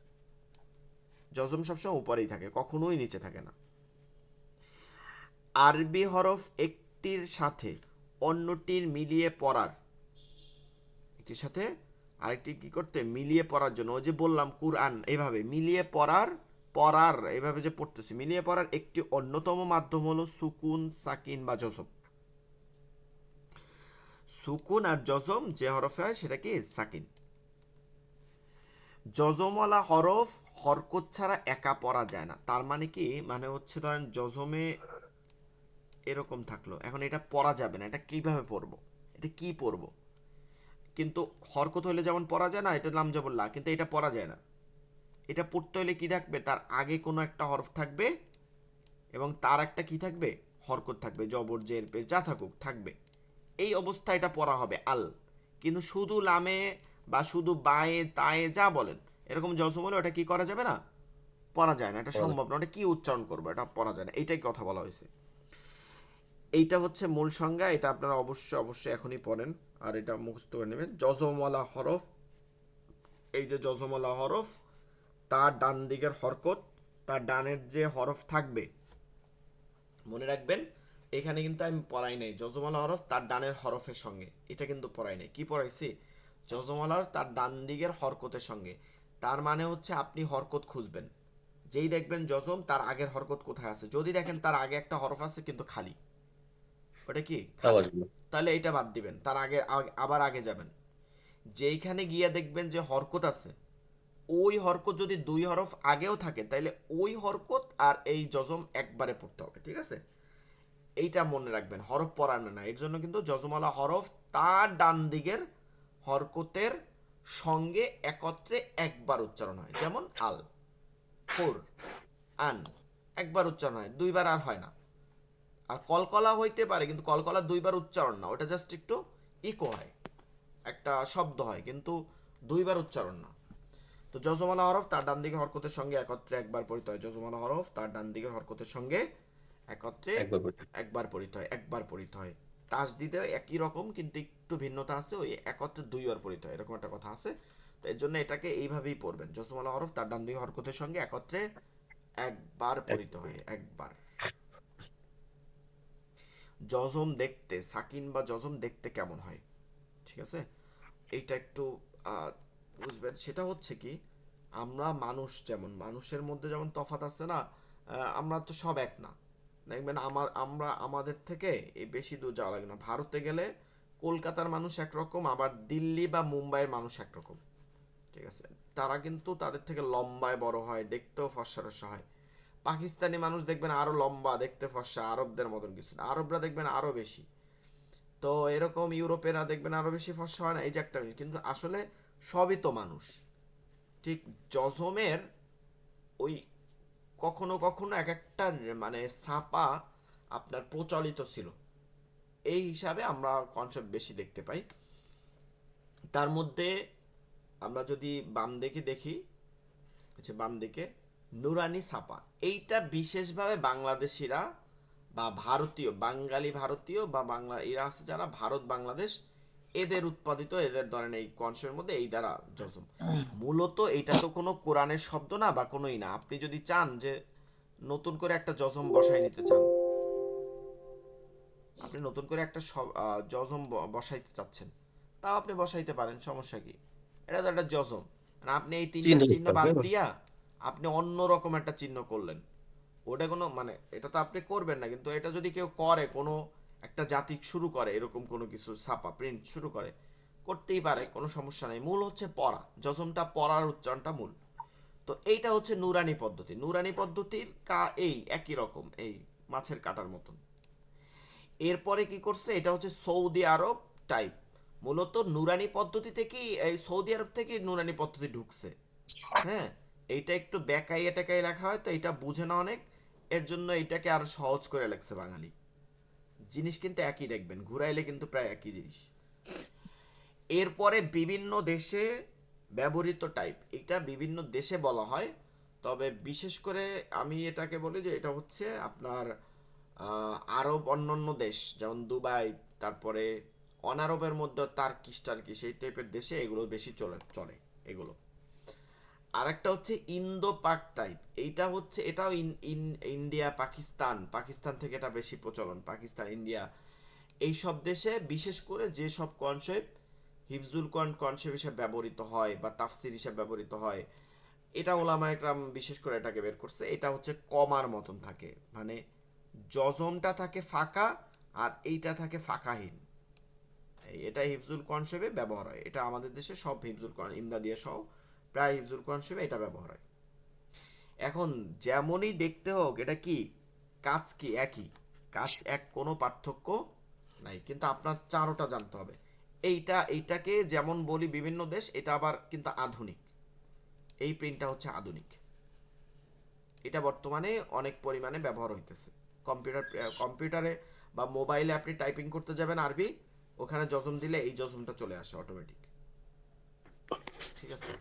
জজম সবসময় উপরেই থাকে, কখনোই নিচে থাকে না। আরবি হরফ একটির সাথে অন্যটির মিলিয়ে পড়ার, একটির সাথে আরেকটি কি করতে, মিলিয়ে পড়ার জন্য, ওই যে বললাম কুরআন, এইভাবে মিলিয়ে পড়ার এইভাবে যে পড়তেছি, মিলিয়ে পড়ার একটি অন্যতম মাধ্যম হলো সুকুন, সাকিন বা জজম। সুকুন আর জজম যে হরফে হয় সেটা কি, সাকিন। জজমওয়ালা হরফ হরকত ছাড়া একা পড়া যায় না। তার মানে কি, মানে হচ্ছে ধরেন জজমে এরকম থাকলো, এখন এটা পড়া যাবে না, এটা কিভাবে পড়বো, এটা কি পড়বো? কিন্তু হরকত হইলে যেমন পড়া যায় না, এটা নাম জবরলা, কিন্তু এটা পড়া যায় না। এটা পড়তে হলে কি থাকবে, তার আগে কোনো একটা হরফ থাকবে এবং তার একটা কি থাকবে, হরকত থাকবে, জবর জের পেশ যা থাকুক থাকবে। এই অবস্থা এটা পড়া হবে আল। কিন্তু শুধু লামে বা শুধু বায়ে তায়ে যা বলেন এরকম জজম হলে ওটা কি করা যাবে না, পড়া যায় না, এটা সম্ভব না, ওটা কি উচ্চারণ করবো, এটা পড়া যায় না, এইটাই কথা বলা হয়েছে। এইটা হচ্ছে মূল সংজ্ঞা, এটা আপনারা অবশ্যই অবশ্যই এখনই পড়েন আর এটা মুখস্থ করে নেবেন। জজমওয়ালা হরফ, এই যে জজমওয়ালা হরফ, তার ডান দিকের হরকত, তার ডানের যে হরফ থাকবে, মনে রাখবেন এখানে কিন্তু আমি পড়াই নাই জজমওয়ালা হরফ তার ডানের হরফের সঙ্গে, এটা কিন্তু পড়াই নাই। কি পড়াইছি, জজমওয়ালা হরফ তার ডান দিকের হরকতের সঙ্গে। তার মানে হচ্ছে আপনি হরকত খুঁজবেন, যেই দেখবেন জজম তার আগের হরকত কোথায় আছে, যদি দেখেন তার আগে একটা হরফ আছে কিন্তু খালি, ওটা কি খালি, তাহলে এটা বাদ দিবেন, তার আগে আবার আগে যাবেন, যেইখানে গিয়া দেখবেন যে হরকত আছে, ওই হরকত যদি দুই হরফ আগেও থাকে তাহলে ওই হরকত আর এই জজম একবারে পড়তে হবে, ঠিক আছে। এইটা মনে রাখবেন, হরফ পড়ানো না, এর জন্য কিন্তু জজমওয়ালা হরফ তার ডান দিকের হরকতের সঙ্গে একত্রে একবার উচ্চারণ হয়, যেমন আল, কোর, আন, একবার উচ্চারণ হয়, দুইবার আর হয় না। আর কলকলা হইতে পারে কিন্তু কলকলা দুইবার উচ্চারণ না, ওটা জাস্ট একটু ইকো হয়, একটা শব্দ হয়, কিন্তু দুইবার উচ্চারণ না। তো যজমালা হরফ তার ডান দিকে হরকতের সঙ্গে একত্রে একবার পড়িতে হয়। যজমালা হরফ তার ডান দিকের হরকতের সঙ্গে একত্রে একবার বলতে। একবার পড়িতে হয়, একবার পড়িতে হয়। তাসদিদে একই রকম কিন্তু একটু ভিন্নতা আছে, ওই একত্রে দুইবার পড়িতে হয় এরকম একটা কথা আছে। তো এর জন্য এটাকে এইভাবেই পড়বেন, যজমালা হরফ তার ডান দিকে হরকতের সঙ্গে একত্রে একবার পড়িতে হয়, একবার। যজম দেখতে, সাকিন বা যজম দেখতে কেমন হয়, ঠিক আছে, এইটা একটু আহ, বুঝবেন। সেটা হচ্ছে কি, আমরা মানুষ, যেমন মানুষের মধ্যে যেমন তফাৎ আছে না, আমরা তো সব এক না। দেখবেন আমরা আমাদের থেকে এই বেশি দূর যাওয়া লাগে না, ভারতে গেলে কলকাতার মানুষ একরকম, আবার দিল্লি বা মুম্বাইয়ের মানুষ একরকম, ঠিক আছে। তারা কিন্তু তাদের থেকে লম্বায় বড় হয়, দেখতেও ফর্সা টর্সা হয়। পাকিস্তানি মানুষ দেখবেন আরো লম্বা, দেখতে ফর্সা, আরবদের মতন কিছু না, আরবরা দেখবেন আরো বেশি। তো এরকম ইউরোপেরা দেখবেন আরো বেশি ফর্সা হয় না, এই যে একটা জিনিস। কিন্তু আসলে সবই তো মানুষ। ঠিক জজমের ওই কখনো কখনো এক একটা মানে ছাপা আপনার প্রচলিত ছিল, এই হিসাবে আমরা কনসেপ্ট বেশি দেখতে পাই। তার মধ্যে আমরা যদি বাম দিকে দেখি, আচ্ছা বাম দিকে নুরানি ছাপা, এইটা বিশেষভাবে বাংলাদেশিরা বা ভারতীয়, বাঙালি ভারতীয় বা বাংলা এরা আছে যারা ভারত বাংলাদেশ, এদের উৎপাদিত, এদের ধরেন এই কনসেপ্টের মধ্যে এই দ্বারা যজম। মূলত এটা তো কোনো কোরআনের শব্দ না বা কোনোই না। আপনি যদি চান যে নতুন করে একটা যজম বসাই নিতে চান, আপনি নতুন করে একটা যজম বসাইতে চাচ্ছেন, তাও আপনি বসাইতে পারেন, সমস্যা কি? এটা তো একটা যজম। মানে আপনি এই তিনটা চিহ্ন চিহ্ন লিখতে হবে, বাদ তাই তো? দিয়া আপনি অন্য রকম একটা চিহ্ন করলেন, ওটা কোনো মানে এটা তো আপনি করবেন না, কিন্তু এটা যদি কেউ করে, কোনো একটা জাতি শুরু করে এরকম কোনো কিছু ছাপা প্রিন্ট শুরু করে, করতেই পারে, কোনো সমস্যা নেই। মূল হচ্ছে পড়া, যজমটা পড়ার উচ্চারণটা মূল। তো এইটা হচ্ছে নুরানি পদ্ধতি। নুরানি পদ্ধতির এই একই রকম, এই মাছের কাটার মতন। এরপরে কি করছে, এটা হচ্ছে সৌদি আরব টাইপ। মূলত নুরানি পদ্ধতি থেকেই, এই সৌদি আরব থেকে নুরানি পদ্ধতি ঢুকছে। হ্যাঁ, এইটা একটু বেকাইয়া টেকাই লেখা হয়, তো এটা বুঝে না অনেক, এর জন্য এটাকে আরো সহজ করে লেখছে বাঙালি। জিনিস কিন্তু একই, দেখবেন ঘুরাইলে কিন্তু প্রায় একই জিনিস। এরপরে বিভিন্ন দেশে ব্যবহৃত টাইপ, এটা বিভিন্ন দেশে বলা হয়। তবে বিশেষ করে আমি এটাকে বলি যে এটা হচ্ছে আপনার আরব অন্যান্য দেশ, যেমন দুবাই, তারপরে অনারবের মধ্যে তার্কিশ টার্কিশ এই টাইপের দেশে এগুলো বেশি চলে চলে এগুলো। আরেকটা হচ্ছে ইন্দো পাক টাইপ, এইটা হচ্ছে এটাও ইন্ডিয়া পাকিস্তান, পাকিস্তান থেকে এটা বেশি প্রচলন, পাকিস্তান ইন্ডিয়া এই সব দেশে বিশেষ করে যে সব কনসেপ্ট হিফজুল কোরআন কনসেপ্ট হিসেবে ব্যবহৃত হয় বা তাফসির হিসেবে ব্যবহৃত হয়, এটা ওলামা একরাম বিশেষ করে এটাকে বের করছে। এটা হচ্ছে কমার মতন থাকে, মানে যজমটা থাকে ফাঁকা আর এইটা থাকে ফাঁকাহীন। এটা হিফজুল কোরআন হিসেবে ব্যবহার হয়, এটা আমাদের দেশে সব হিফজুল কোরআন ইমদাদিয়া সহ প্রায় হিফজুল কোরআন হিসেবে এটা ব্যবহার হয়। এখন যেমনই দেখতে হোক, এটা কি কাজ কি একই, কাজ এক, কোনো পার্থক্য নাই, কিন্তু আপনার চারোটা জানতে হবে। এইটাকে যেমন বলি বিভিন্ন দেশ, এটা আবার কিন্তু আধুনিক, এই প্রিন্টটা হচ্ছে আধুনিক। এটা বর্তমানে অনেক পরিমাণে ব্যবহার হইতেছে। কম্পিউটারে বা মোবাইলে আপনি টাইপিং করতে যাবেন আরবি, ওখানে যজম দিলে এই যজমটা চলে আসে অটোমেটিক, ঠিক আছে।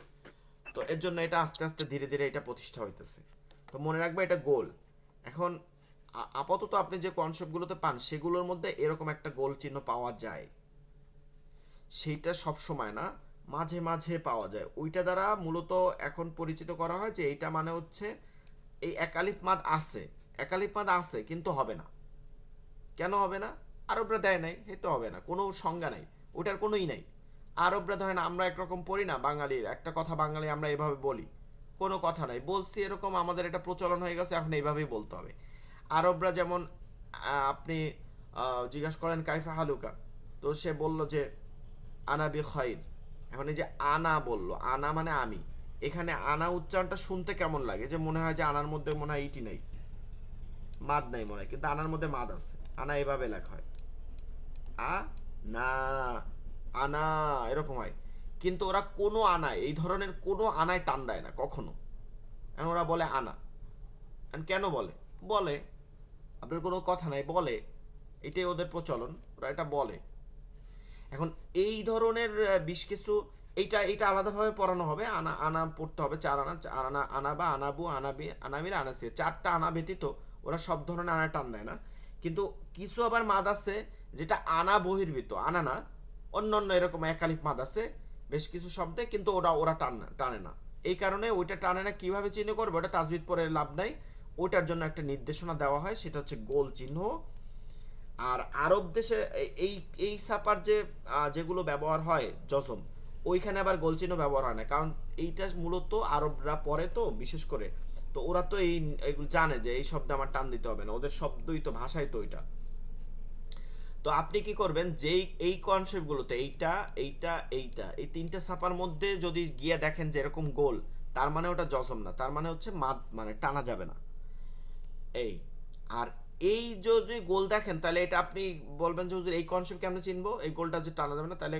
তো এর জন্য এটা আস্তে আস্তে ধীরে ধীরে এটা প্রতিষ্ঠা হইতেছে। তো মনে রাখবে এটা গোল। এখন আপাতত আপনি যে কনসেপ্টগুলোতে পান সেগুলোর মধ্যে এরকম একটা গোল চিহ্ন পাওয়া যায়, সেইটা সব সময় না, মাঝে মাঝে পাওয়া যায়। ওইটা দ্বারা মূলত এখন পরিচিত করা হয় যে এইটা মানে হচ্ছে এই একালিফ মাদ আছে, একালিফ মাদ আছে কিন্তু হবে না। কেন হবে না? আরবরা দেয় নাই, হেতো হবে না, কোনো সংজ্ঞা নাই, ওটার কোনোই নাই। আরবরা ধরেন আমরা একরকম পড়ি না, বাঙালির একটা কথা বাঙালি আমরা এভাবে বলি, কোনো কথা নাই, বলছি এরকম, আমাদের এটা প্রচলন হয়ে গেছে, এখন এইভাবেই বলতে হবে। আরবরা যেমন আপনি জিজ্ঞাসা করেন কাইফা হালুকা, তো সে বলল যে আনা বি খৈর। এখন এই যে আনা বললো, আনা মানে আমি, এখানে আনা উচ্চারণটা শুনতে কেমন লাগে, যে মনে হয় যে আনার মধ্যে মনে হয় ইটি নাই, মাদ নাই মনে হয়, কিন্তু আনার মধ্যে মাদ আছে। আনা এভাবে লেখা হয়, আ না, আনা এরকম হয়। কিন্তু ওরা কোনো আনায়, এই ধরনের কোনো আনায় টান দেয় না কখনো। এখন ওরা বলে আনা, কেন বলে? বলে, আপনার কোনো কথা নাই, বলে, এটাই ওদের প্রচলন, ওরা এটা বলে। এখন এই ধরনের বেশ কিছু এইটা আলাদাভাবে পড়ানো হবে। আনা আনা পড়তে হবে, 4 আনা, আনা আনা বা আনাবু, আনাবি, আনাবির, আনাসি, 4টা আনা ব্যতীত ওরা সব ধরনের আনা টান দেয় না। কিন্তু কিছু আবার মাদ আছে যেটা আনা বহির্ভূত, আনা না, অন্য এরকম একালিফ মাদ আছে বেশ কিছু শব্দে, কিন্তু ওরা টানে না। এই কারণে ওইটা টানে না, কিভাবে চিহ্ন করবে ওটা তাজবিদ পরে লাভ নাই। ওইটার জন্য একটা নির্দেশনা দেওয়া হয়, সেটা হচ্ছে গোল চিহ্ন। আর আরব দেশে এই এই ছাপার যে যেগুলো ব্যবহার হয় জজম, ওইখানে আবার গোল চিহ্ন ব্যবহার হয় না, কারণ এইটা মূলত আরবরা পড়ে তো বিশেষ করে, তো ওরা তো এইগুলো জানে যে এই শব্দে আমার টান দিতে হবে না, ওদের শব্দই তো, ভাষাই তো ওইটা। তো আপনি কি করবেন, যেই এই কনসেপ্টগুলোতে এইটা এইটা এইটা এই 3টে ছাপার মধ্যে যদি গিয়ে দেখেন যে এরকম গোল, তার মানে ওটা জজম না, তার মানে হচ্ছে মাদ, মানে টানা যাবে না। এই আর এই যদি গোল দেখেন তাহলে এটা আপনি বলবেন যে হুজুর এই কনসেপ্ট কেমনে চিনবো, এই গোলটা যে টানা যাবে না, তাহলে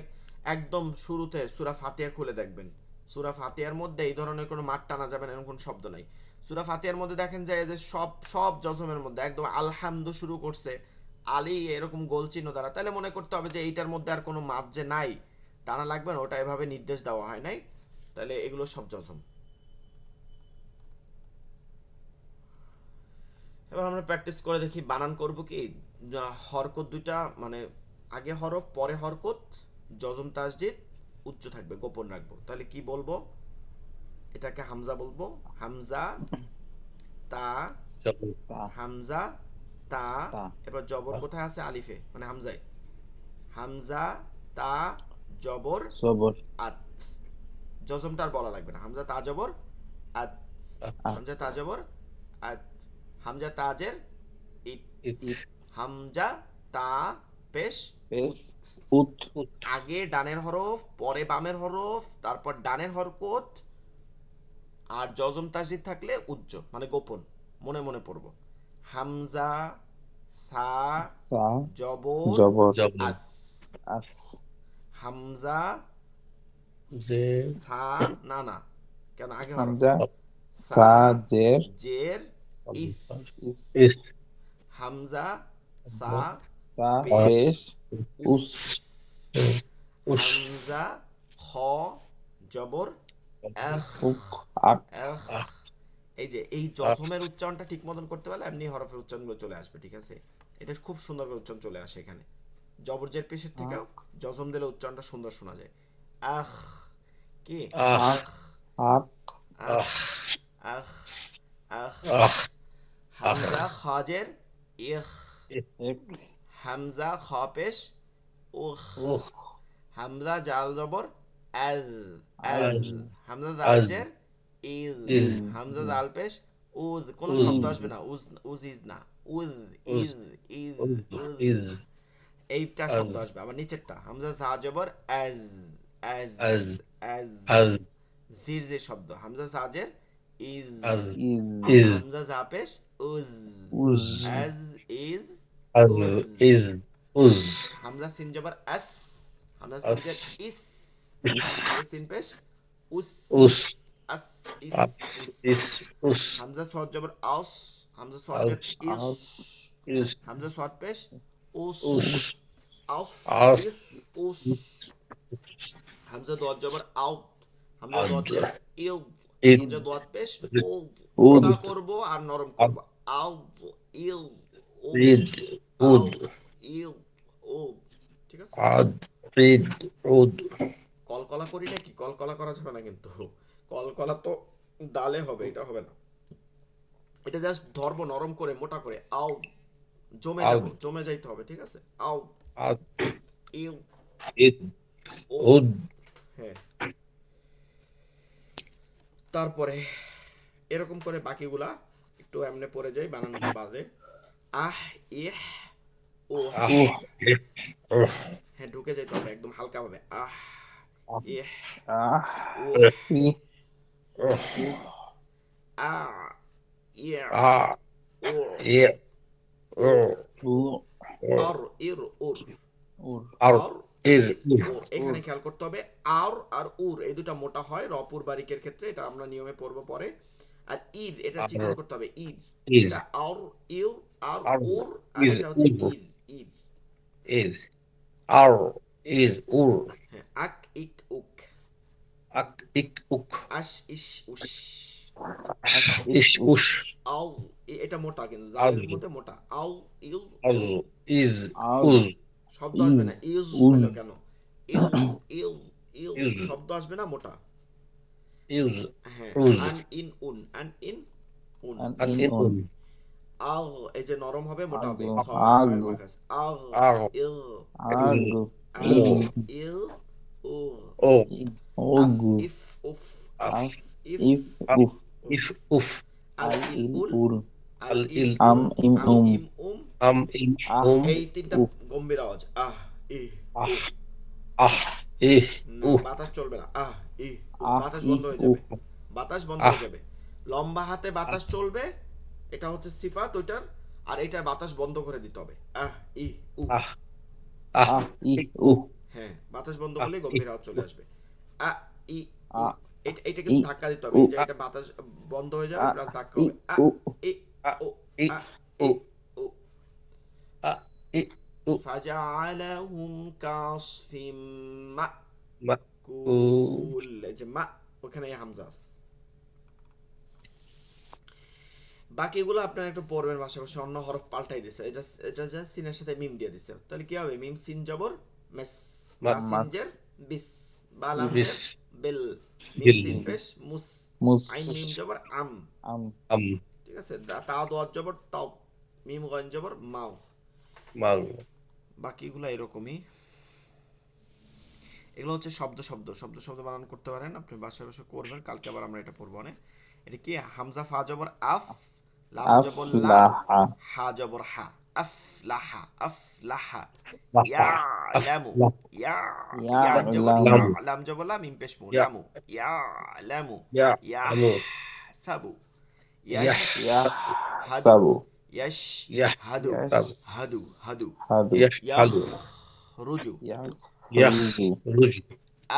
একদম শুরুতে সূরা ফাতিহা খুলে দেখবেন। সূরা ফাতিহার মধ্যে এই ধরনের কোনো মাঠ টানা যাবে না এরকম কোনো শব্দ নাই। সূরা ফাতিহার মধ্যে দেখেন যায় যে সব সব জজমের মধ্যে একদম আলহামদু শুরু করছে আলী এরকম গোল চিহ্ন দ্বারা, তাহলে মনে করতে হবে যে এইটার মধ্যে আর কোনো মাঠ যে নাই, টানা লাগবে না, ওটা এভাবে নির্দেশ দেওয়া হয় নাই, তাহলে এগুলো সব জজম। এবার আমরা প্র্যাকটিস করে দেখি, বানান করব কি, হরকত দুইটা, মানে আগে হরফ পরে হরকত, জজম তাসদিদ, উচ্চ থাকবে, গোপন রাখবো। তাহলে কি বলবো, এটাকে হামজা বলবো, হামজা তা, তা হামজা তা। তা এবার জবর কোথায় আছে, আলিফে, মানে হামজায়, হামজা তা জবর জবর আত, জজমটা আর বলা লাগবে না, হামজা তা জবর আত, আত হামজা তা জবর আত, হামজা তাজের ইত, ইত হামজা তা পেশ পেশ উত। উত আগে ডানের হরফ পরে বামের হরফ তারপর ডানের হরকত, আর জজম তাসদিদ থাকলে উচ্চ মানে গোপন, মনে মনে পড়ব। হামজা সা সা জবর জবর আস, আস হামজা যে সা, না না, কেন আগে হরফ, হামজা সা সা জের জের ইস, ইস ইস হামজা সা সা পেশ পেশ উস, উস উস হামজা খ জবর আখ, উক আক আখ। এই যে এই জজমের উচ্চারণটা ঠিক মতন করতে পারলে এমনি হরফের উচ্চারণগুলো চলে আসবে, ঠিক আছে? এটা খুব সুন্দর করে উচ্চারণ চলে আসে এখানে, জবরজের পেশের থেকেও জজম দিলে উচ্চারণটা সুন্দর শোনা যায়। আখ, কি আহ আখ, আক আখ, আখ, আখ। আহ হামজা খাজের ইখ, এক হামজা খ পেশ উখ, উহ হামজা জাল জবর আজ, আজ, আজ হামজা আজ জালজের ইজ, ইজ হামজা জাল পেশ উজ, কোনো উজ শব্দ ইজ আসবে না, উজ, উজ ইজ না, উজ, উজ ইজ, ইজ, উজ উজ, ইজ এইটা আজ শব্দ আসবে। আবার নিচেরটা হামজা জা জবর আজ, আজ, আজ আজ, আজ জির যে শব্দ হামজা সাজের ইজ, আজ ইজ ইজ হামজা জা পেশ উজ, উজ আজ, ইজ, আজ উজ, ইজ উজ হামজা সিন জবর আস, হামজা আস সিন জের ইস, ইস হামজা সিন পেশ উস, উস আস, ইস, আস উস, ইস উস হামজা সদ জবর আস, হামজা সদ আজ জের ইস, আস ইস হামজা সদ পেশ উস, উস আস, আস ইস, উস, হামজা দোয়াত জবর আউট, হামজা আদ দোয়াত জের ইউ, ইদ হামজা দোয়াত পেশ ও, উদ মোটা করব আর নরম করব, আউট, ইউ, ও, রিদ উদ আউট, ইউ, ও, ঠিক আছে? আদ রিদ উদ কলকলা করি নাকি, কলকলা করা যাবে না কিন্তু, কলকলা তো ডালে হবে, এটা হবে না, এটা জাস্ট ধরবো নরম করে মোটা করে, আউট, জমে যাব, আদ জমে যাইতে হবে, ঠিক আছে? আউট, আদ ইউ, ইদ ও, উদ হ্যাঁ। তারপরে এরকম করে বাকিগুলা একটু এমনে পড়ে যাই বানান বাদে। আহ, ইহ, ও, আহ উহ উহ হ্যাঁ ঢুকে যেতে হবে একদম হালকা ভাবে, আহ, ইহ, আহ ও, ই ও, উহ আ, ইয়া, আহ ও, ইয়ে ও, উ আর, ইর, উর, উর আর আর, ইর ইর, উর ওর, উর এখানে খেয়াল করতে হবে আর আর উর এই দুটা মোটা হয় রপুর বারিকের ক্ষেত্রে, এটা আমরা নিয়মে পড়বো পরে। আর ইর এটা আর চিকন করতে হবে, ইর, ইর এটা আর, ইউ, আর, আর উর, আর ইর এটা হচ্ছে উর ইর, ইর। ইজ আর ইজ উর হ্যাঁ, আক, ইক, উক, Ak, ik, uk. আশ ইশ উশ আশ Ish, ইশ উশ ush. আউ এটা মোটা কিন্তু Az, জালের মধ্যে মোটা আউ ইউ az. ইউ Is, আজ uz. শব্দ আসবে ইজ না ইউজ উজ হইলো কেন ইউ ইউ ইউ Is, শব্দ আসবে না মোটা is, হ্যাঁ uz. আন ইন উন আন ইন উন আন An, ইন in, উন আগ এই যে নরম হবে মোটা হবে আগু খয়ের আগু মাখাস আগ ar, ইল il, আগু আগ o, ইল উ o, আফ ওগু ইফ উফ af, আফ আফ ইফ ইফ af, উফ উফ if, uf. Al Al ill ill ul ul Al Al, ill il, উল আম ইম আম উম ইম am, in, আহ এই তিনটা উফ গম্ভীর আওয়াজ ই উ ah, ah, ih, না uh, বাতাস চলবে না ই উ আহ বাতাস ই বন্ধ হয়ে উফ যাবে বাতাস বন্ধ ah, হয়ে যাবে লম্বা হাতে ah, বাতাস চলবে এটা হচ্ছে সিফাত ওইটার আর এটার বাতাস বন্ধ করে দিতে হবে ই উ ah, ah, আহ ই ik, উফ হ্যাঁ বাতাস বন্ধ ah, করলে ik, গম্ভীর আওয়াজ চলে আসবে আ ই উ আ এটা এটা ই কিন্তু ধাক্কা দিতে হবে উ এই যে ah, এটা বাতাস বন্ধ হয়ে যাবে আ প্লাস ধাক্কা ই হবে উ ই ah, uh i, a E u, uh ah, i, u, ফাজআলাহুম কাসফিম ma, u, মাকুল এই যে মা ওখানে হামজা আছে। বাকিগুলো আপনারা একটু পড়বেন পাশাপাশি অন্য হরফ পাল্টাই দিছে এটা এটা যা সিনের সাথে মিম দিয়ে দিছে তাহলে কি হবে মিম সিন জবর মেস ma, বা মাস সিনজের বিস বা লাম bis, জের বেল মিম bil, সিন বিল পেশ মুস মুস আইন মিম জবর আম আম am, ঠিক আছে তাও দোয়াত জবর তাও মিম গন জবর মাও mal, বাকিগুলো এরকমই এগুলো হচ্ছে শব্দ শব্দ শব্দ শব্দ বানান করতে পারেন আপনি বাসায় বসে করবেন কালকে আবার আমরা এটা পড়বো অনেক এটা কি হামজা ফা জবর আফ লাম জবর লা আফলাহা হা জবর হা আফলাহা আফলাহা laha, ইয়া af, লামু la, ইয়া ইয়া জবর ইয়া ইয়ালামু lamu, লাম জবর লা মিম পেশ মু ya, লামু ইয়া লামু ya, ইয়া lamu, সাবু ya, Yash sabu, হাদু ইয়াহসাবু Yash ya, হাদু sabu, হাদু হাদু ইয়াশহাদু ya, ইয়াখ halu, রুজু ya, ইয়াখরুজু ruj,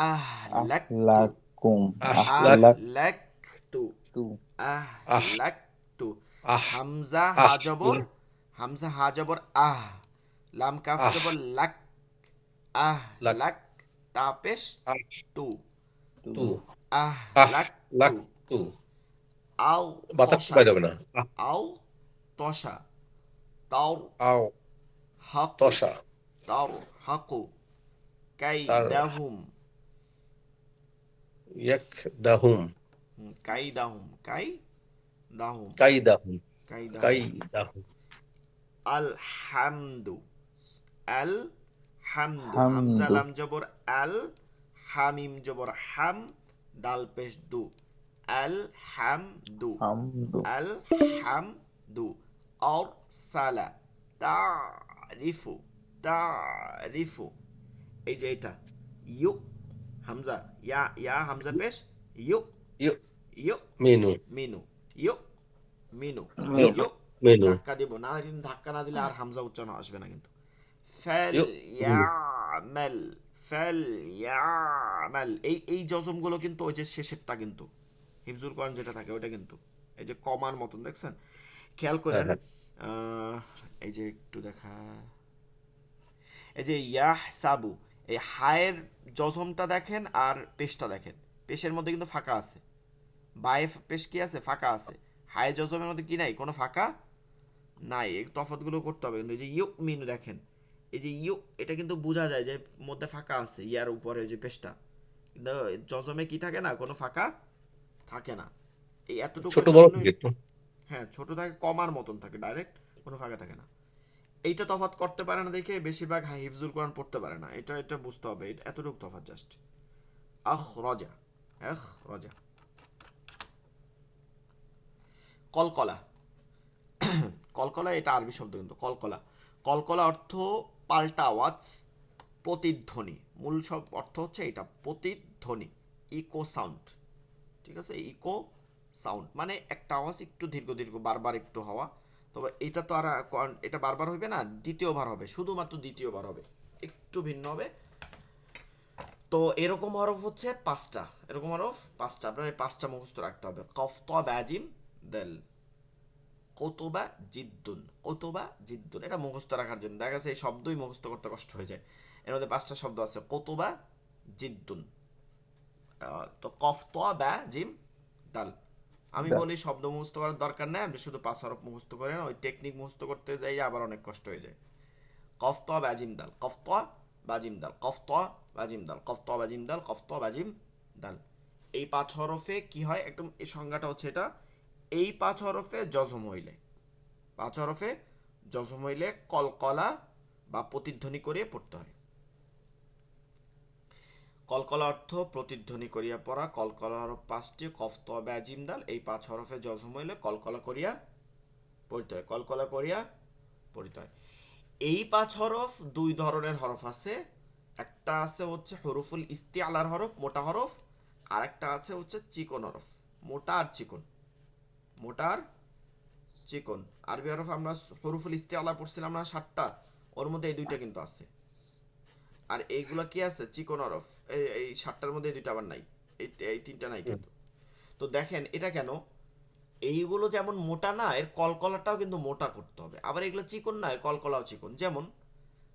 আহলাকতু আহলাকুম ahlak, আহলাকতু আহলাকতু ah, আহলাকতু ah, Hamza ah, Hamza হা জবর লাম কাফ ah, জবর লাক lak, আহলাক তা পেশ ah, তু তু tu, ah, আহলাকতু lak, tu, আও বাতাস তশা পাই যাবে না, ah, আও তশা তাও আও, হাকু তসা, তাও হাকু তার, কাইদাহুম ইয়াক, দাহুম, কাইদাহুম দাহুম কাইদাহুম, কাইদাহুম কাইদাহুম, আলহামদু আল হামদু হামজা হামদু লাম জবর আল হামিম জবর হাম দাল পেশ দু আল হামদু হামদু আল হামদু আর সালা তারিফু তারিফু এই যে এটা ইউ হামজা ইয়া হামজা পেশ ইউ ইউ, ইউ মেনু, মিনু ইউ মিনু ইউ, ইউ মেনু, ধাক্কা দিব না ধাক্কা না দিলে আর হামজা উচ্চারণ আসবে না কিন্তু ফেল ইউ, মেনু, ইয়ামাল ফেল ইয়ামাল এই এই জজমগুলো কিন্তু ওই যে শেষেরটা কিন্তু হিফজুল কোরআন যেটা থাকে ওইটা কিন্তু এই যে কমার মতন দেখছেন খেয়াল হ্যাঁ, করেন হ্যাঁ, এই যে একটু দেখা এই যে ইয়াহ সাবু এই হায়ের জজমটা দেখেন আর পেশটা দেখেন পেশের মধ্যে কিন্তু ফাঁকা আছে বায়ে পেশ কি আছে ফাঁকা আছে হায় জজমের মধ্যে কি নাই কোনো ফাঁকা নাই এই তফাৎগুলো করতে হবে কিন্তু এই যে ইউ মিনু দেখেন এই যে ইউ এটা কিন্তু বোঝা যায় যে মধ্যে ফাঁকা আছে ইয়ার উপরে যে পেশটা কিন্তু জজমে কি থাকে না কোনো ফাঁকা থাকে না এই এতটুকুর ছোট বড় জন্য থাকে একটু, হ্যাঁ ছোট থাকে কমার মতন থাকে ডাইরেক্ট কোনো ফাঁকা থাকে না এইটা তফাৎ করতে পারে না দেখে বেশিরভাগ হিফজুল কোরআন পড়তে পারে না এটা এটা বুঝতে হবে এতটুকু তফাৎ জাস্ট রজা রজা কলকলা কলকলা এটা আরবি শব্দ কিন্তু কলকলা কলকলা অর্থ পাল্টা আওয়াজ প্রতিধ্বনি মূল সব অর্থ হচ্ছে এটা প্রতিধ্বনি ইকো সাউন্ড ঠিক আছে ইকো সাউন্ড মানে একটা আওয়াজ একটু দীর্ঘ দীর্ঘ বারবার একটু হওয়া তবে এটা তো আর এটা বারবার হবে না দ্বিতীয়বার হবে শুধুমাত্র দ্বিতীয়বার হবে একটু ভিন্ন হবে তো এরকম হরফ হচ্ছে পাঁচটা এরকম হরফ পাঁচটা আপনার এই পাঁচটা মুখস্থ রাখতে হবে কফ ত ব্যাজিম দেল কতবা জিদ্দুন এটা মুখস্থ রাখার জন্য দেখা গেছে এই শব্দই মুখস্থ করতে কষ্ট হয়ে যায় এর মধ্যে পাঁচটা শব্দ আছে কতবা জিদ্দুন তো কফ ত বা জিম দাল। আমি দাল। বলি শব্দ মুখস্থ করার দরকার নেই, আপনি শুধু 5 হরফ মুখস্থ করেন, ওই টেকনিক মুখস্থ করতে যাই আবার অনেক কষ্ট হয়ে যায়। কফ ত বা জিম দাল, কফ ত বা জিম দাল, কফ ত বা জিম দাল, কফ ত বা জিম দাল, কফ ত বা জিম দাল। এই 5 হরফে কি হয়, একদম এই সংজ্ঞাটা হচ্ছে এটা, এই 5 হরফে জজম হইলে, 5 হরফে জজম হইলে কলকলা বা প্রতিধ্বনি করিয়ে পড়তে হয়। কলকলা অর্থ প্রতিধ্বনি করিয়া পড়া। কলকলা হরফ 5টি, কফ ত বা জিম দাল। এই 5 হরফে জজম হইলে কলকলা করিয়া পড়তে হয়, কলকলা করিয়া পড়তে হয়। এই 5 হরফ দুই ধরনের হরফ আছে। একটা আছে হচ্ছে হরফুল ইস্তিআলার হরফ, মোটা হরফ, আর একটা আছে হচ্ছে চিকন হরফ, মোটা আর চিকন, মোটা আর চিকন। আরবি হরফ আমরা হরফুল ইস্তিআলা পড়ছিলাম না 7টা, ওর মধ্যে এই দুইটা কিন্তু আছে। আর এইগুলা কি আছে, চিকন হরফ, এই 7টার মধ্যে এই দুইটা আবার নাই, এই 3টা নাই কিন্তু। তো দেখেন এটা কেন, এইগুলো যেমন মোটা না, এর কলকলাটাও কিন্তু মোটা করতে হবে। আবার এগুলো চিকন না, এর কলকলাও চিকন। যেমন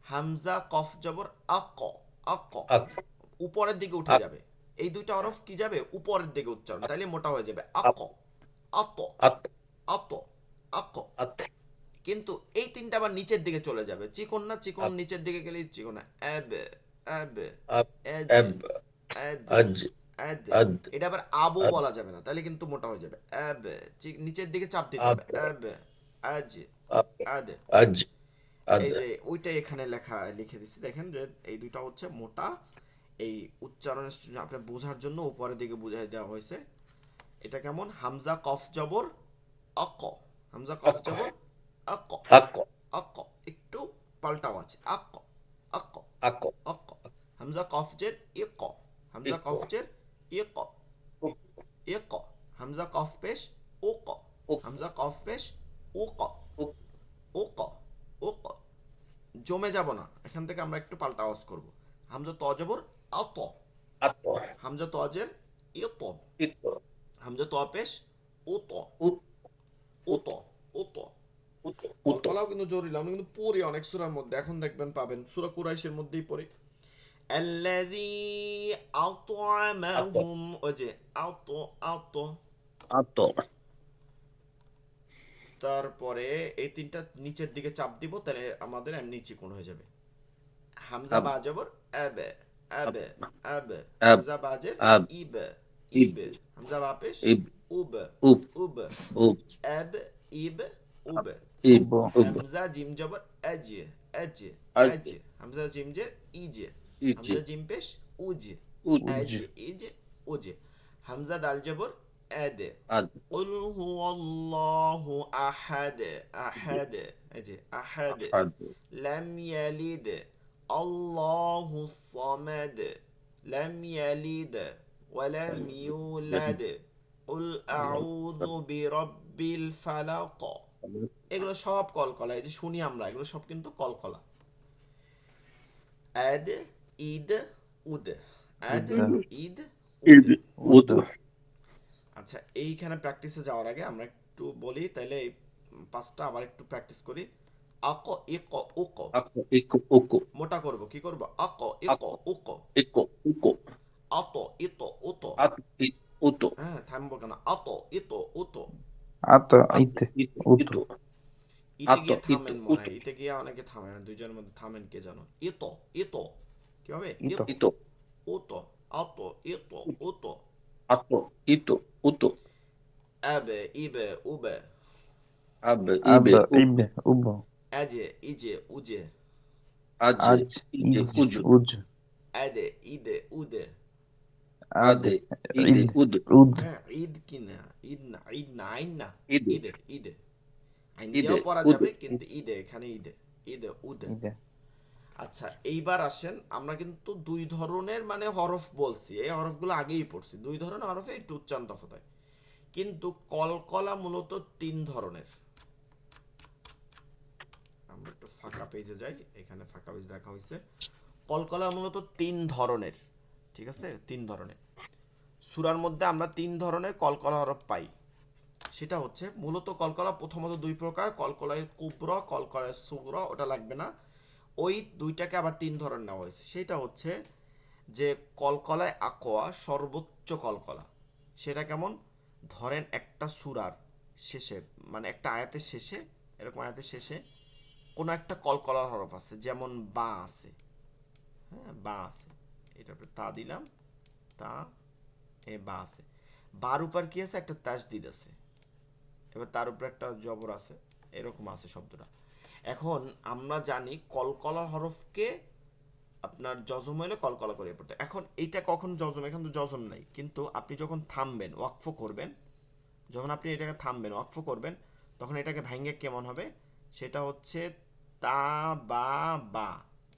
হামজা কফ জবর আক, আক আক উপরের দিকে উঠে আক যাবে। এই দুইটা হরফ কি যাবে উপরের দিকে উচ্চারণ, আক তাইলে মোটা হয়ে যাবে আক আক, আত, আত আত, আক। আত কিন্তু এই তিনটা আবার নিচের দিকে চলে যাবে, চিকন না, চিকন আত নিচের দিকে গেলেই চিকন না। অ্যাব, অ্যাব, আব এজ, আব অ্যাদ, আজ অ্যাদ। আদ এটা আবার আবও আদ বলা যাবে না, তাহলে কিন্তু মোটা হয়ে যাবে। অ্যাব, নিচের দিকে চাপ দিতে আব হবে। অ্যাব, আজ, আব আদ। আজ আদ এই যে ওইটাই এখানে লিখে দিচ্ছি, দেখেন যে এই দুইটা হচ্ছে মোটা। এই উচ্চারণের আপনি বোঝার জন্য উপরের দিকে বুঝাই দেওয়া হয়েছে। এটা কেমন, হামজা কফ জবর অক, হামজা কফ আক জবর অক, আক অক, একটু পাল্টাও আছে, অক, অক, আক অক। হামজা কফ জের ইক, হামজা ইক কফ জের ইক, উক ইক। হামজা কফ পেশ উক, উক হামজা কফ পেশ উক, উক উক, উক। জমে যাব না, এখান থেকে আমরা একটু পাল্টা আওয়াজ করব। হামজা ত জবর আত, আত হামজা ত জের ইত, ইত হামজা ত পেশ উত, উত উত, উত উত। উত উত কলকলাও কিন্তু জরুরি, আমরা কিন্তু পড়ি অনেক সূরার মধ্যে, এখন দেখবেন পাবেন সূরা কুরাইশের মধ্যেই পড়ি। আল্লাযী আত আত'আমাহুম, ওই যে আত, আত। আত তারপরে এই তিনটা নিচের দিকে চাপ দিব, তাহলে আমাদের এমনি চিকন হয়ে যাবে। হামজা আব বা জবর আবে, আব আবে, আবে। আব হামজা বাজের আব ইব, ইব ইব। হামজা বাপেশ ইব উব, উব উব। উব আব, ইব, উব। ইব উব, উব হামজা জিম জবর আজ, আজ, আজ আজ। হামজা জিম জের ইজ, ইজি হামজা জিম পেশ উজ, উজ আজ, উজ, ইজ, উজ। হামজা দাল জবর আদ। আদ قل هو الله أحد، أحد، এই যে আহাদ। আহাদ লাম ইয়ালিদ, আল্লাহু সামাদ, লাম ইয়ালিদ ওয়ালাম ইউলাদ, কুল আউযু বিরাব্বিল ফালাক। এগুলো সব কলকলা, এই যে শুনি আমরা, এগুলো সব কিন্তু কলকলা। আদ, ঈদ, উদ, আদ, উদ, ঈদ, উদ। ইদ উদ। উদ আচ্ছা, এইখানে প্র্যাকটিসে যাওয়ার আগে আমরা একটু বলি, তাইলে এই 5টা আবার একটু প্র্যাকটিস করি। আক, ইক, উক। আক ইক উক মোটা করব, কি করব, আক, আক ইক, উক। ইক উক আত, ইত, উত। আত ইত উত হ্যাঁ, থামবো কেন, আত, ইত, উত। আত, আত ইত, ইত উত। ইত ইতে আত গিয়ে ইত থামেন মনে উত হয়, ইতে গিয়ে অনেকে থামে, দুইজনের মধ্যে থামেন কে জানো। ইত, ইত, কি হবে, ইত, ইত, ইত উত, আত, ইত, উত। আত ইত উত আবে, ইবে, উবে। আব আব, ইবে উব ইব, উব। আজে, ইজে, উজে। আজ আজ, ইজে ইজ, উজ উজ। আদে, ইদে, উদে। আদ, আদে ইদে ইদ, উদ উদ। হ্যাঁ, ঈদ কি না, ঈদ না, ঈদ না, আইন না। ইদে ঈদে, ঈদে। আইন ইদে দিয়েও পড়া উদ যাবে, কিন্তু ইদ, ঈদে, এখানে ঈদে, ঈদে, উদে। ইদে। আচ্ছা, এইবার আসেন, আমরা কিন্তু দুই ধরনের মানে হরফ বলছি, এই হরফগুলো আগেই পড়ছি। দুই ধরনের হরফে একটু উচ্চারণ তফাৎ হয়, কিন্তু কলকলা মূলত 3 ধরনের। আমরা একটু ফাঁকা পেজে যাই, এখানে ফাঁকা পেজ রাখা হয়েছে। কলকলা মূলত 3 ধরনের, ঠিক আছে, 3 ধরনের। সূরার মধ্যে আমরা 3 ধরনের কলকলা হরফ পাই। সেটা হচ্ছে মূলত কলকলা প্রথমত 2 প্রকার, কলকলায় কুবরা, কলকলায় সুগরা, ওটা লাগবে না। ওই দুইটাকে আবার 3 ধরনের নেওয়া হয়েছে। সেটা হচ্ছে যে কলকলায় আকোয়া সর্বোচ্চ কলকলা, সেটা কেমন? ধরেন একটা সূরার শেষে, মানে একটা আয়াতের শেষে, এরকম আয়াতের শেষে কোনো একটা কলকলার হরফ আছে, যেমন বা আছে। হ্যাঁ, বা আছে, এটা তা দিলাম, তা, এ বা আছে। বার উপর কি আছে? একটা তাসদিদ আছে, এবার তার উপর একটা জবর আছে, এরকম আছে শব্দটা। এখন আমরা জানি কলকলার হরফকে আপনার জজম হইলে কলকলা করে পড়তে। এখন এইটা কখন জজম? এখন তো জজম নাই, কিন্তু আপনি যখন থামবেন, ওয়াকফ করবেন, যখন আপনি এটাকে থামবেন, ওয়াকফ করবেন, তখন এটাকে ভাঙ্গে কেমন হবে? সেটা হচ্ছে তা বা বা।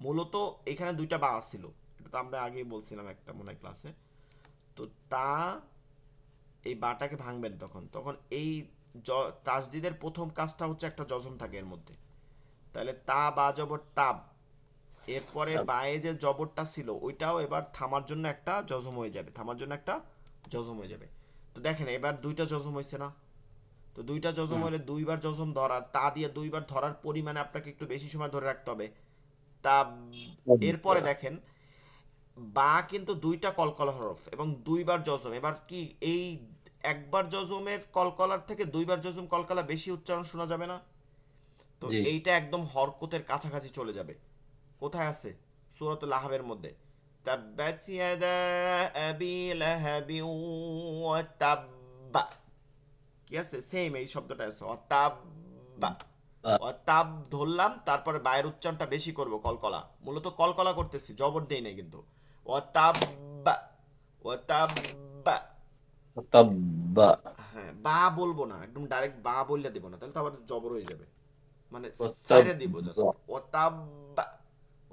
মূলত এখানে দুইটা বা ছিল, এটা তো আমরা আগেই বলছিলাম একটা মনে হয় ক্লাসে। তো তা, এই বাটাকে ভাঙবেন তখন, তখন এই তাসদিদের প্রথম কাজটা হচ্ছে একটা জজম থাকে এর মধ্যে। তাহলে তা বা জবর তাব, এরপরে বায়ে যে জবরটা ছিল ওইটাও এবার থামার জন্য একটা জজম হয়ে যাবে, থামার জন্য একটা জজম হয়ে যাবে। তো দেখেন এবার দুইটা জজম হয়েছে না? তো দুইটা জজম হলে দুইবার জজম ধরার, তা দিয়ে দুইবার ধরার পরিমাণে আপনাকে একটু বেশি সময় ধরে রাখতে হবে। তা এরপরে দেখেন বা কিন্তু দুইটা কলকলা হরফ এবং দুইবার জজম। এবার কি এই একবার জজমের কলকলার থেকে দুইবার জজম কলকলা বেশি উচ্চারণ শোনা যাবে না? তো জি। এইটা একদম হরকতের কাছাকাছি চলে যাবে। কোথায় আছে? সূরাতুল আহবের মধ্যে, তাব্বাত ইয়াদা আবি লাহাবি ওয়া তাব্বা, কি আছে? সেম এই শব্দটা আছে, অতাব্বা। অতাব ধরলাম, তারপরে বায়ের উচ্চারণটা বেশি করব, কলকলা, মূলত কলকলা করতেছি, জবর দেই নাই কিন্তু। অতাব্বা, অতাব্বা। তাব্বা। হ্যাঁ, বা বলবো না, একদম ডাইরেক্ট বা বললে দেব না, তাহলে তো আবার জবর হয়ে যাবে, মানে সাইরে দিব জাস্ট। তাব্বা। অতাব্বা,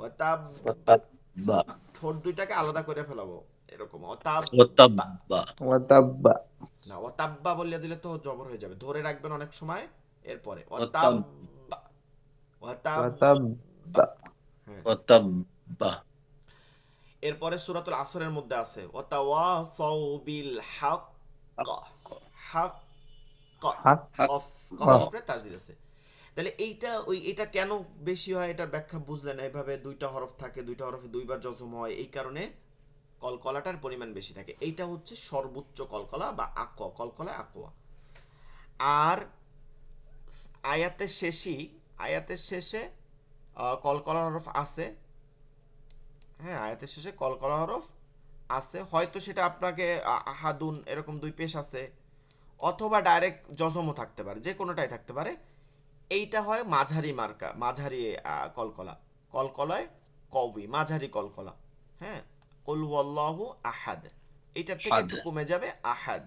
অতাব্বা। তাব্বা। ঠোঁট দুইটাকে আলাদা করে ফেলাবো, এরকম অতাব্বা। তাব্বা। ওয়াতাব্বা। না, অতাব্বা বললে দিলে তো জবর হয়ে যাবে, ধরে রাখবেন অনেক সময়। এরপরে অতাব্বা, অতাব্বা। ওয়াতাব্বা। হ্যাঁ, তাব্বা। এরপরে সূরাতুল আসরের মধ্যে আছে ওয়াতাওয়াসাউ বিল হক, হক, হাত। হাক। কফ, ও, কফের উপরে তাসদিদ আছে। তাহলে এইটা এটা কেন বেশি হয়, এটার ব্যাখ্যা বুঝলেন? এভাবে দুইটা হরফ থাকে, দুইটা হরফে দুইবার জজম হয়, এই কারণে কলকলাটার পরিমাণ বেশি থাকে। এইটা হচ্ছে সর্বোচ্চ কলকলা বা আকোয়া, কলকলা আকোয়া। আর আয়াতের শেষেই, আয়াতের শেষে কলকলা হরফ আছে। হ্যাঁ, আয়াতের শেষে কলকলা হরফ আছে, হয়তো সেটা আপনাকে আহাদুন এরকম দুই পেশ আছে, অথবা ডাইরেক্ট জজমও থাকতে পারে, যে কোনোটাই থাকতে পারে। এইটা হয় মাঝারি মার্কা, মাঝারি কলকলা, কলকলায় কওয়ি, মাঝারি কলকলা। হ্যাঁ, কুল হুয়াল্লাহু আহাদ, এইটার থেকে হাদ। একটু কমে যাবে, আহাদ,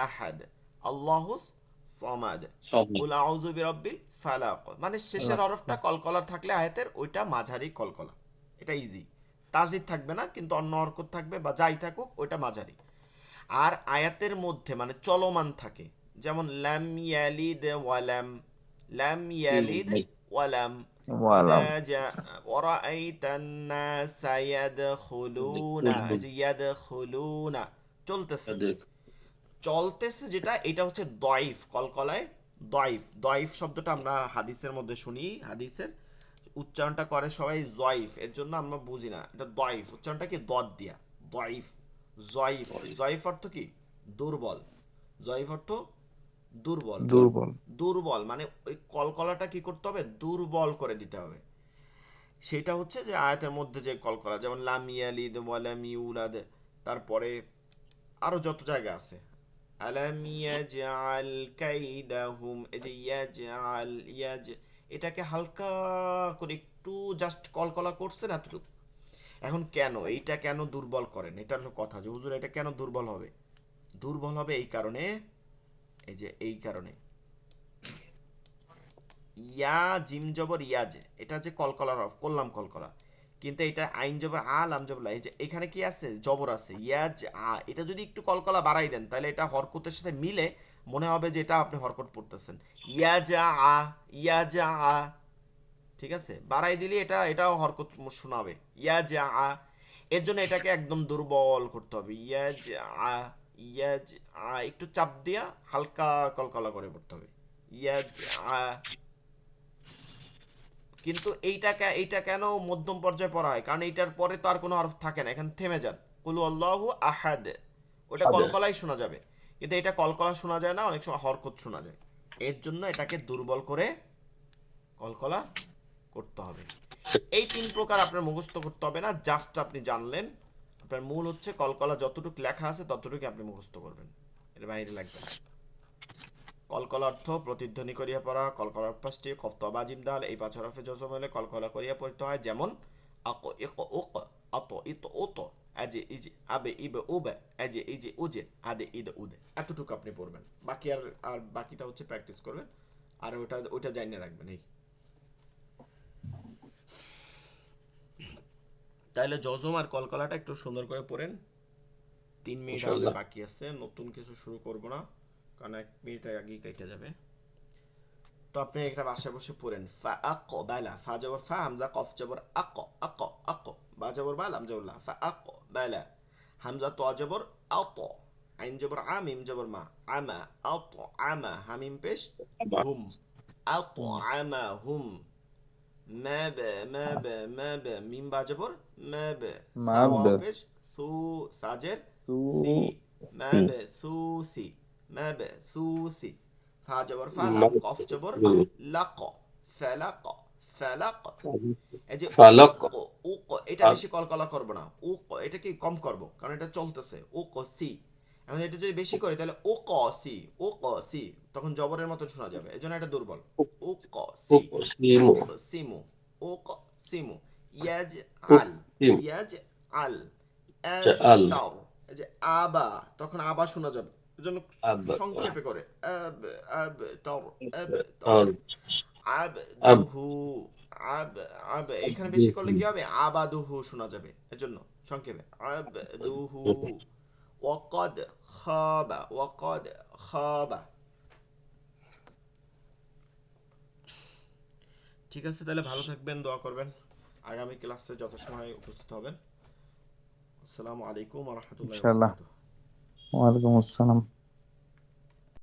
আহাদ, আল্লাহুস সামাদ, সবুজ। কুল আউযু বিরাব্বিল ফালাক। মানে শেষের হরফটা কলকলার থাকলে আয়াতের, ওইটা মাঝারি কলকলা, এটা ইজি। তাসদিদ থাকবে না, কিন্তু অন্য হরকত থাকবে বা যাই থাকুক, ওইটা মাঝারি। আর আয়াতের মধ্যে মানে চলমান থাকে, যেমন লাম ইয়ালিদ ওয়ালাম, লাম ইয়ালিদ ওয়ালাম, ইদা ওয়ালাম। জা ওয়ারাআইতান নাসা ইয়াদখুলুনা, এই যে ইয়াদখুলুনা, চলতেছে, চলতেছে যেটা, এটা হচ্ছে দয়ফ, কলকলায় দয়ফ। দয়ফ শব্দটা আমরা হাদিসের মধ্যে শুনি, হাদিসের উচ্চারণটা করে সবাই জয়ফ, এর জন্য আমরা বুঝি না এটা দয়ফ। উচ্চারণটা কি? দদ দিয়া, দয়ফ, জয়ফ। জয়ফ অর্থ কি? দুর্বল। জয়ফ অর্থ দুর্বল। দুর্বল। দুর্বল মানে ওই কলকলাটা কি করতে হবে? দুর্বল করে দিতে হবে। সেটা হচ্ছে যে আয়াতের মধ্যে যে কলকলা, যেমন লাম ইয়ালিদ ওয়া লাম ইউলাদ, তারপরে আরো যত জায়গা আছে, আলাম ইয়াজআল কাইদাহুম, এই যে ইয়াজআল, এটাকে হালকা করে একটু জাস্ট কলকলা করছেন এতটুকু। এখন কেন এইটা কেন দুর্বল করেন, এটা হলো কথা, যে হুজুর এটা কেন দুর্বল হবে? দুর্বল হবে এই কারণে, এই যে এই কারণে, ইয়া জিম জবর ইয়াজ, এটা যে কলকলার হরফ, করলাম কলকলা, কিন্তু এটা আইন জবর আ, লাম জবর লা, এই যে এখানে কি আছে? জবর আছে, ইয়াজ আ। এটা যদি একটু কলকলা বাড়াই দেন, তাহলে এটা হরকতের সাথে মিলে মনে হবে যে এটা আপনি হরকত পড়তেছেন। ইয়াজ আ, ইয়াজ আ, ঠিক আছে? বাড়াই দিলে এটা, এটাও হরকত শোনাবে, ইয়াজ আ। এর জন্য এটাকে একদম দুর্বল করতে হবে, ইয়াজ আ, ইয়াজ আ, একটু চাপ দিয়া হালকা কলকলা করে পড়তে হবে, ইয়াজ আ। কিন্তু এইটা কেন মধ্যম পর্যায়ে পড়া হয়, কারণ এইটার পরে তো আর কোনো হরফ থাকে না, এখানে থেমে যান। কুল আল্লাহু আহাদ, ওটা কলকলাই শোনা যাবে, কিন্তু এটা কলকলা শোনা যায় না, অনেক সময় হরকত শোনা যায়। এর জন্য এটাকে দুর্বল করে কলকলা করতে হবে। এই 3 প্রকার আপনার মুখস্থ করতে হবে না, জাস্ট আপনি জানলেন। আপনার মূল হচ্ছে কলকলা যতটুকু লেখা আছে ততটুকু আপনি মুখস্থ করবেন, এর বাইরে লাগবে না। কলকলা অর্থ প্রতিধ্বনি করিয়া পড়া, কলকলার পাঁচটি কফতা বা জিম দাল, এই 5 হরফে জজম হলে কলকলা করিয়া পড়তে হয়, যেমন আক ইক উক আত ইত উত আজে ইজে আবে ইবে উবে আজে ইজে উজে আদে ইদে উদে। এতটুকু আপনি পড়বেন, বাকি আর বাকিটা হচ্ছে প্র্যাকটিস করবেন, আর ওটা জানিয়ে রাখবেন। এই তাইলে জজম আর কলকলাটা একটু সুন্দর করে পড়েন। 3 মিনিট আমাদের ইনশাআল্লাহ। বাকি আছে, নতুন কিছু শুরু করব না, কারণ 1 মিনিট আগেই কেটে যাবে। তো আপনি একটা বাসায় বসে পড়েন। ফা আক বালা, ফা জবর ফা, হামজা কফ জবর আক আক আক, বা জবর বা, লাম জবর লা, ফা আক বালা, হামজা ত জবর আত, আইন জবর আ, মিম জবর মা, আমা আত আমা, হামিম পেশ হুম, আত আমা হুম, মা বে মা বে মা বে, মিম বা জবর মা বে, সা মাদ ওয়াও পেশ সু, সাজের সু সি, মা সি বে সু সি, মা বে সু সি, ফা জবর ফা, লাম ম- কফ জবর লাক, ফালাক ফালাক। এই যে ফালাক। উক উক, এটা বেশি কলকলা করব না, উক এটা কি কম করব, কারণ এটা চলতেছে উক সি। এখন এটা যদি বেশি করি তাহলে উক সি, উক সি, তখন জবরের মতো শোনা যাবে, এজন্য এটা দুর্বল। উক সি, উকসিমু। উক সিমু, উক সিমু, ইয়াজ আল, উকসিম। ইয়াজ আল, আব আল। তাও, এই যে আবা, তখন আবা শোনা যাবে, এজন্য আব। সংক্ষেপে করে আব, আব তাও, আব তাও, আল। আব। আবদুহু, আব আব, এখানে বেশি করলে কি হবে, আবাদুহু শোনা যাবে, এজন্য সংক্ষেপে আবদুহু। ওয়াকাদ খাবা, ওয়াকাদ খাবা। ঠিক আছে, তাহলে ভালো থাকবেন, দোয়া করবেন, আগামী ক্লাসে যথাসময়ে উপস্থিত হবেন। আসসালামু আলাইকুম ওয়া রাহমাতুল্লাহি ওয়া ইনশাআল্লাহ। বারাকাতুহু। ওয়ালাইকুম আসসালাম।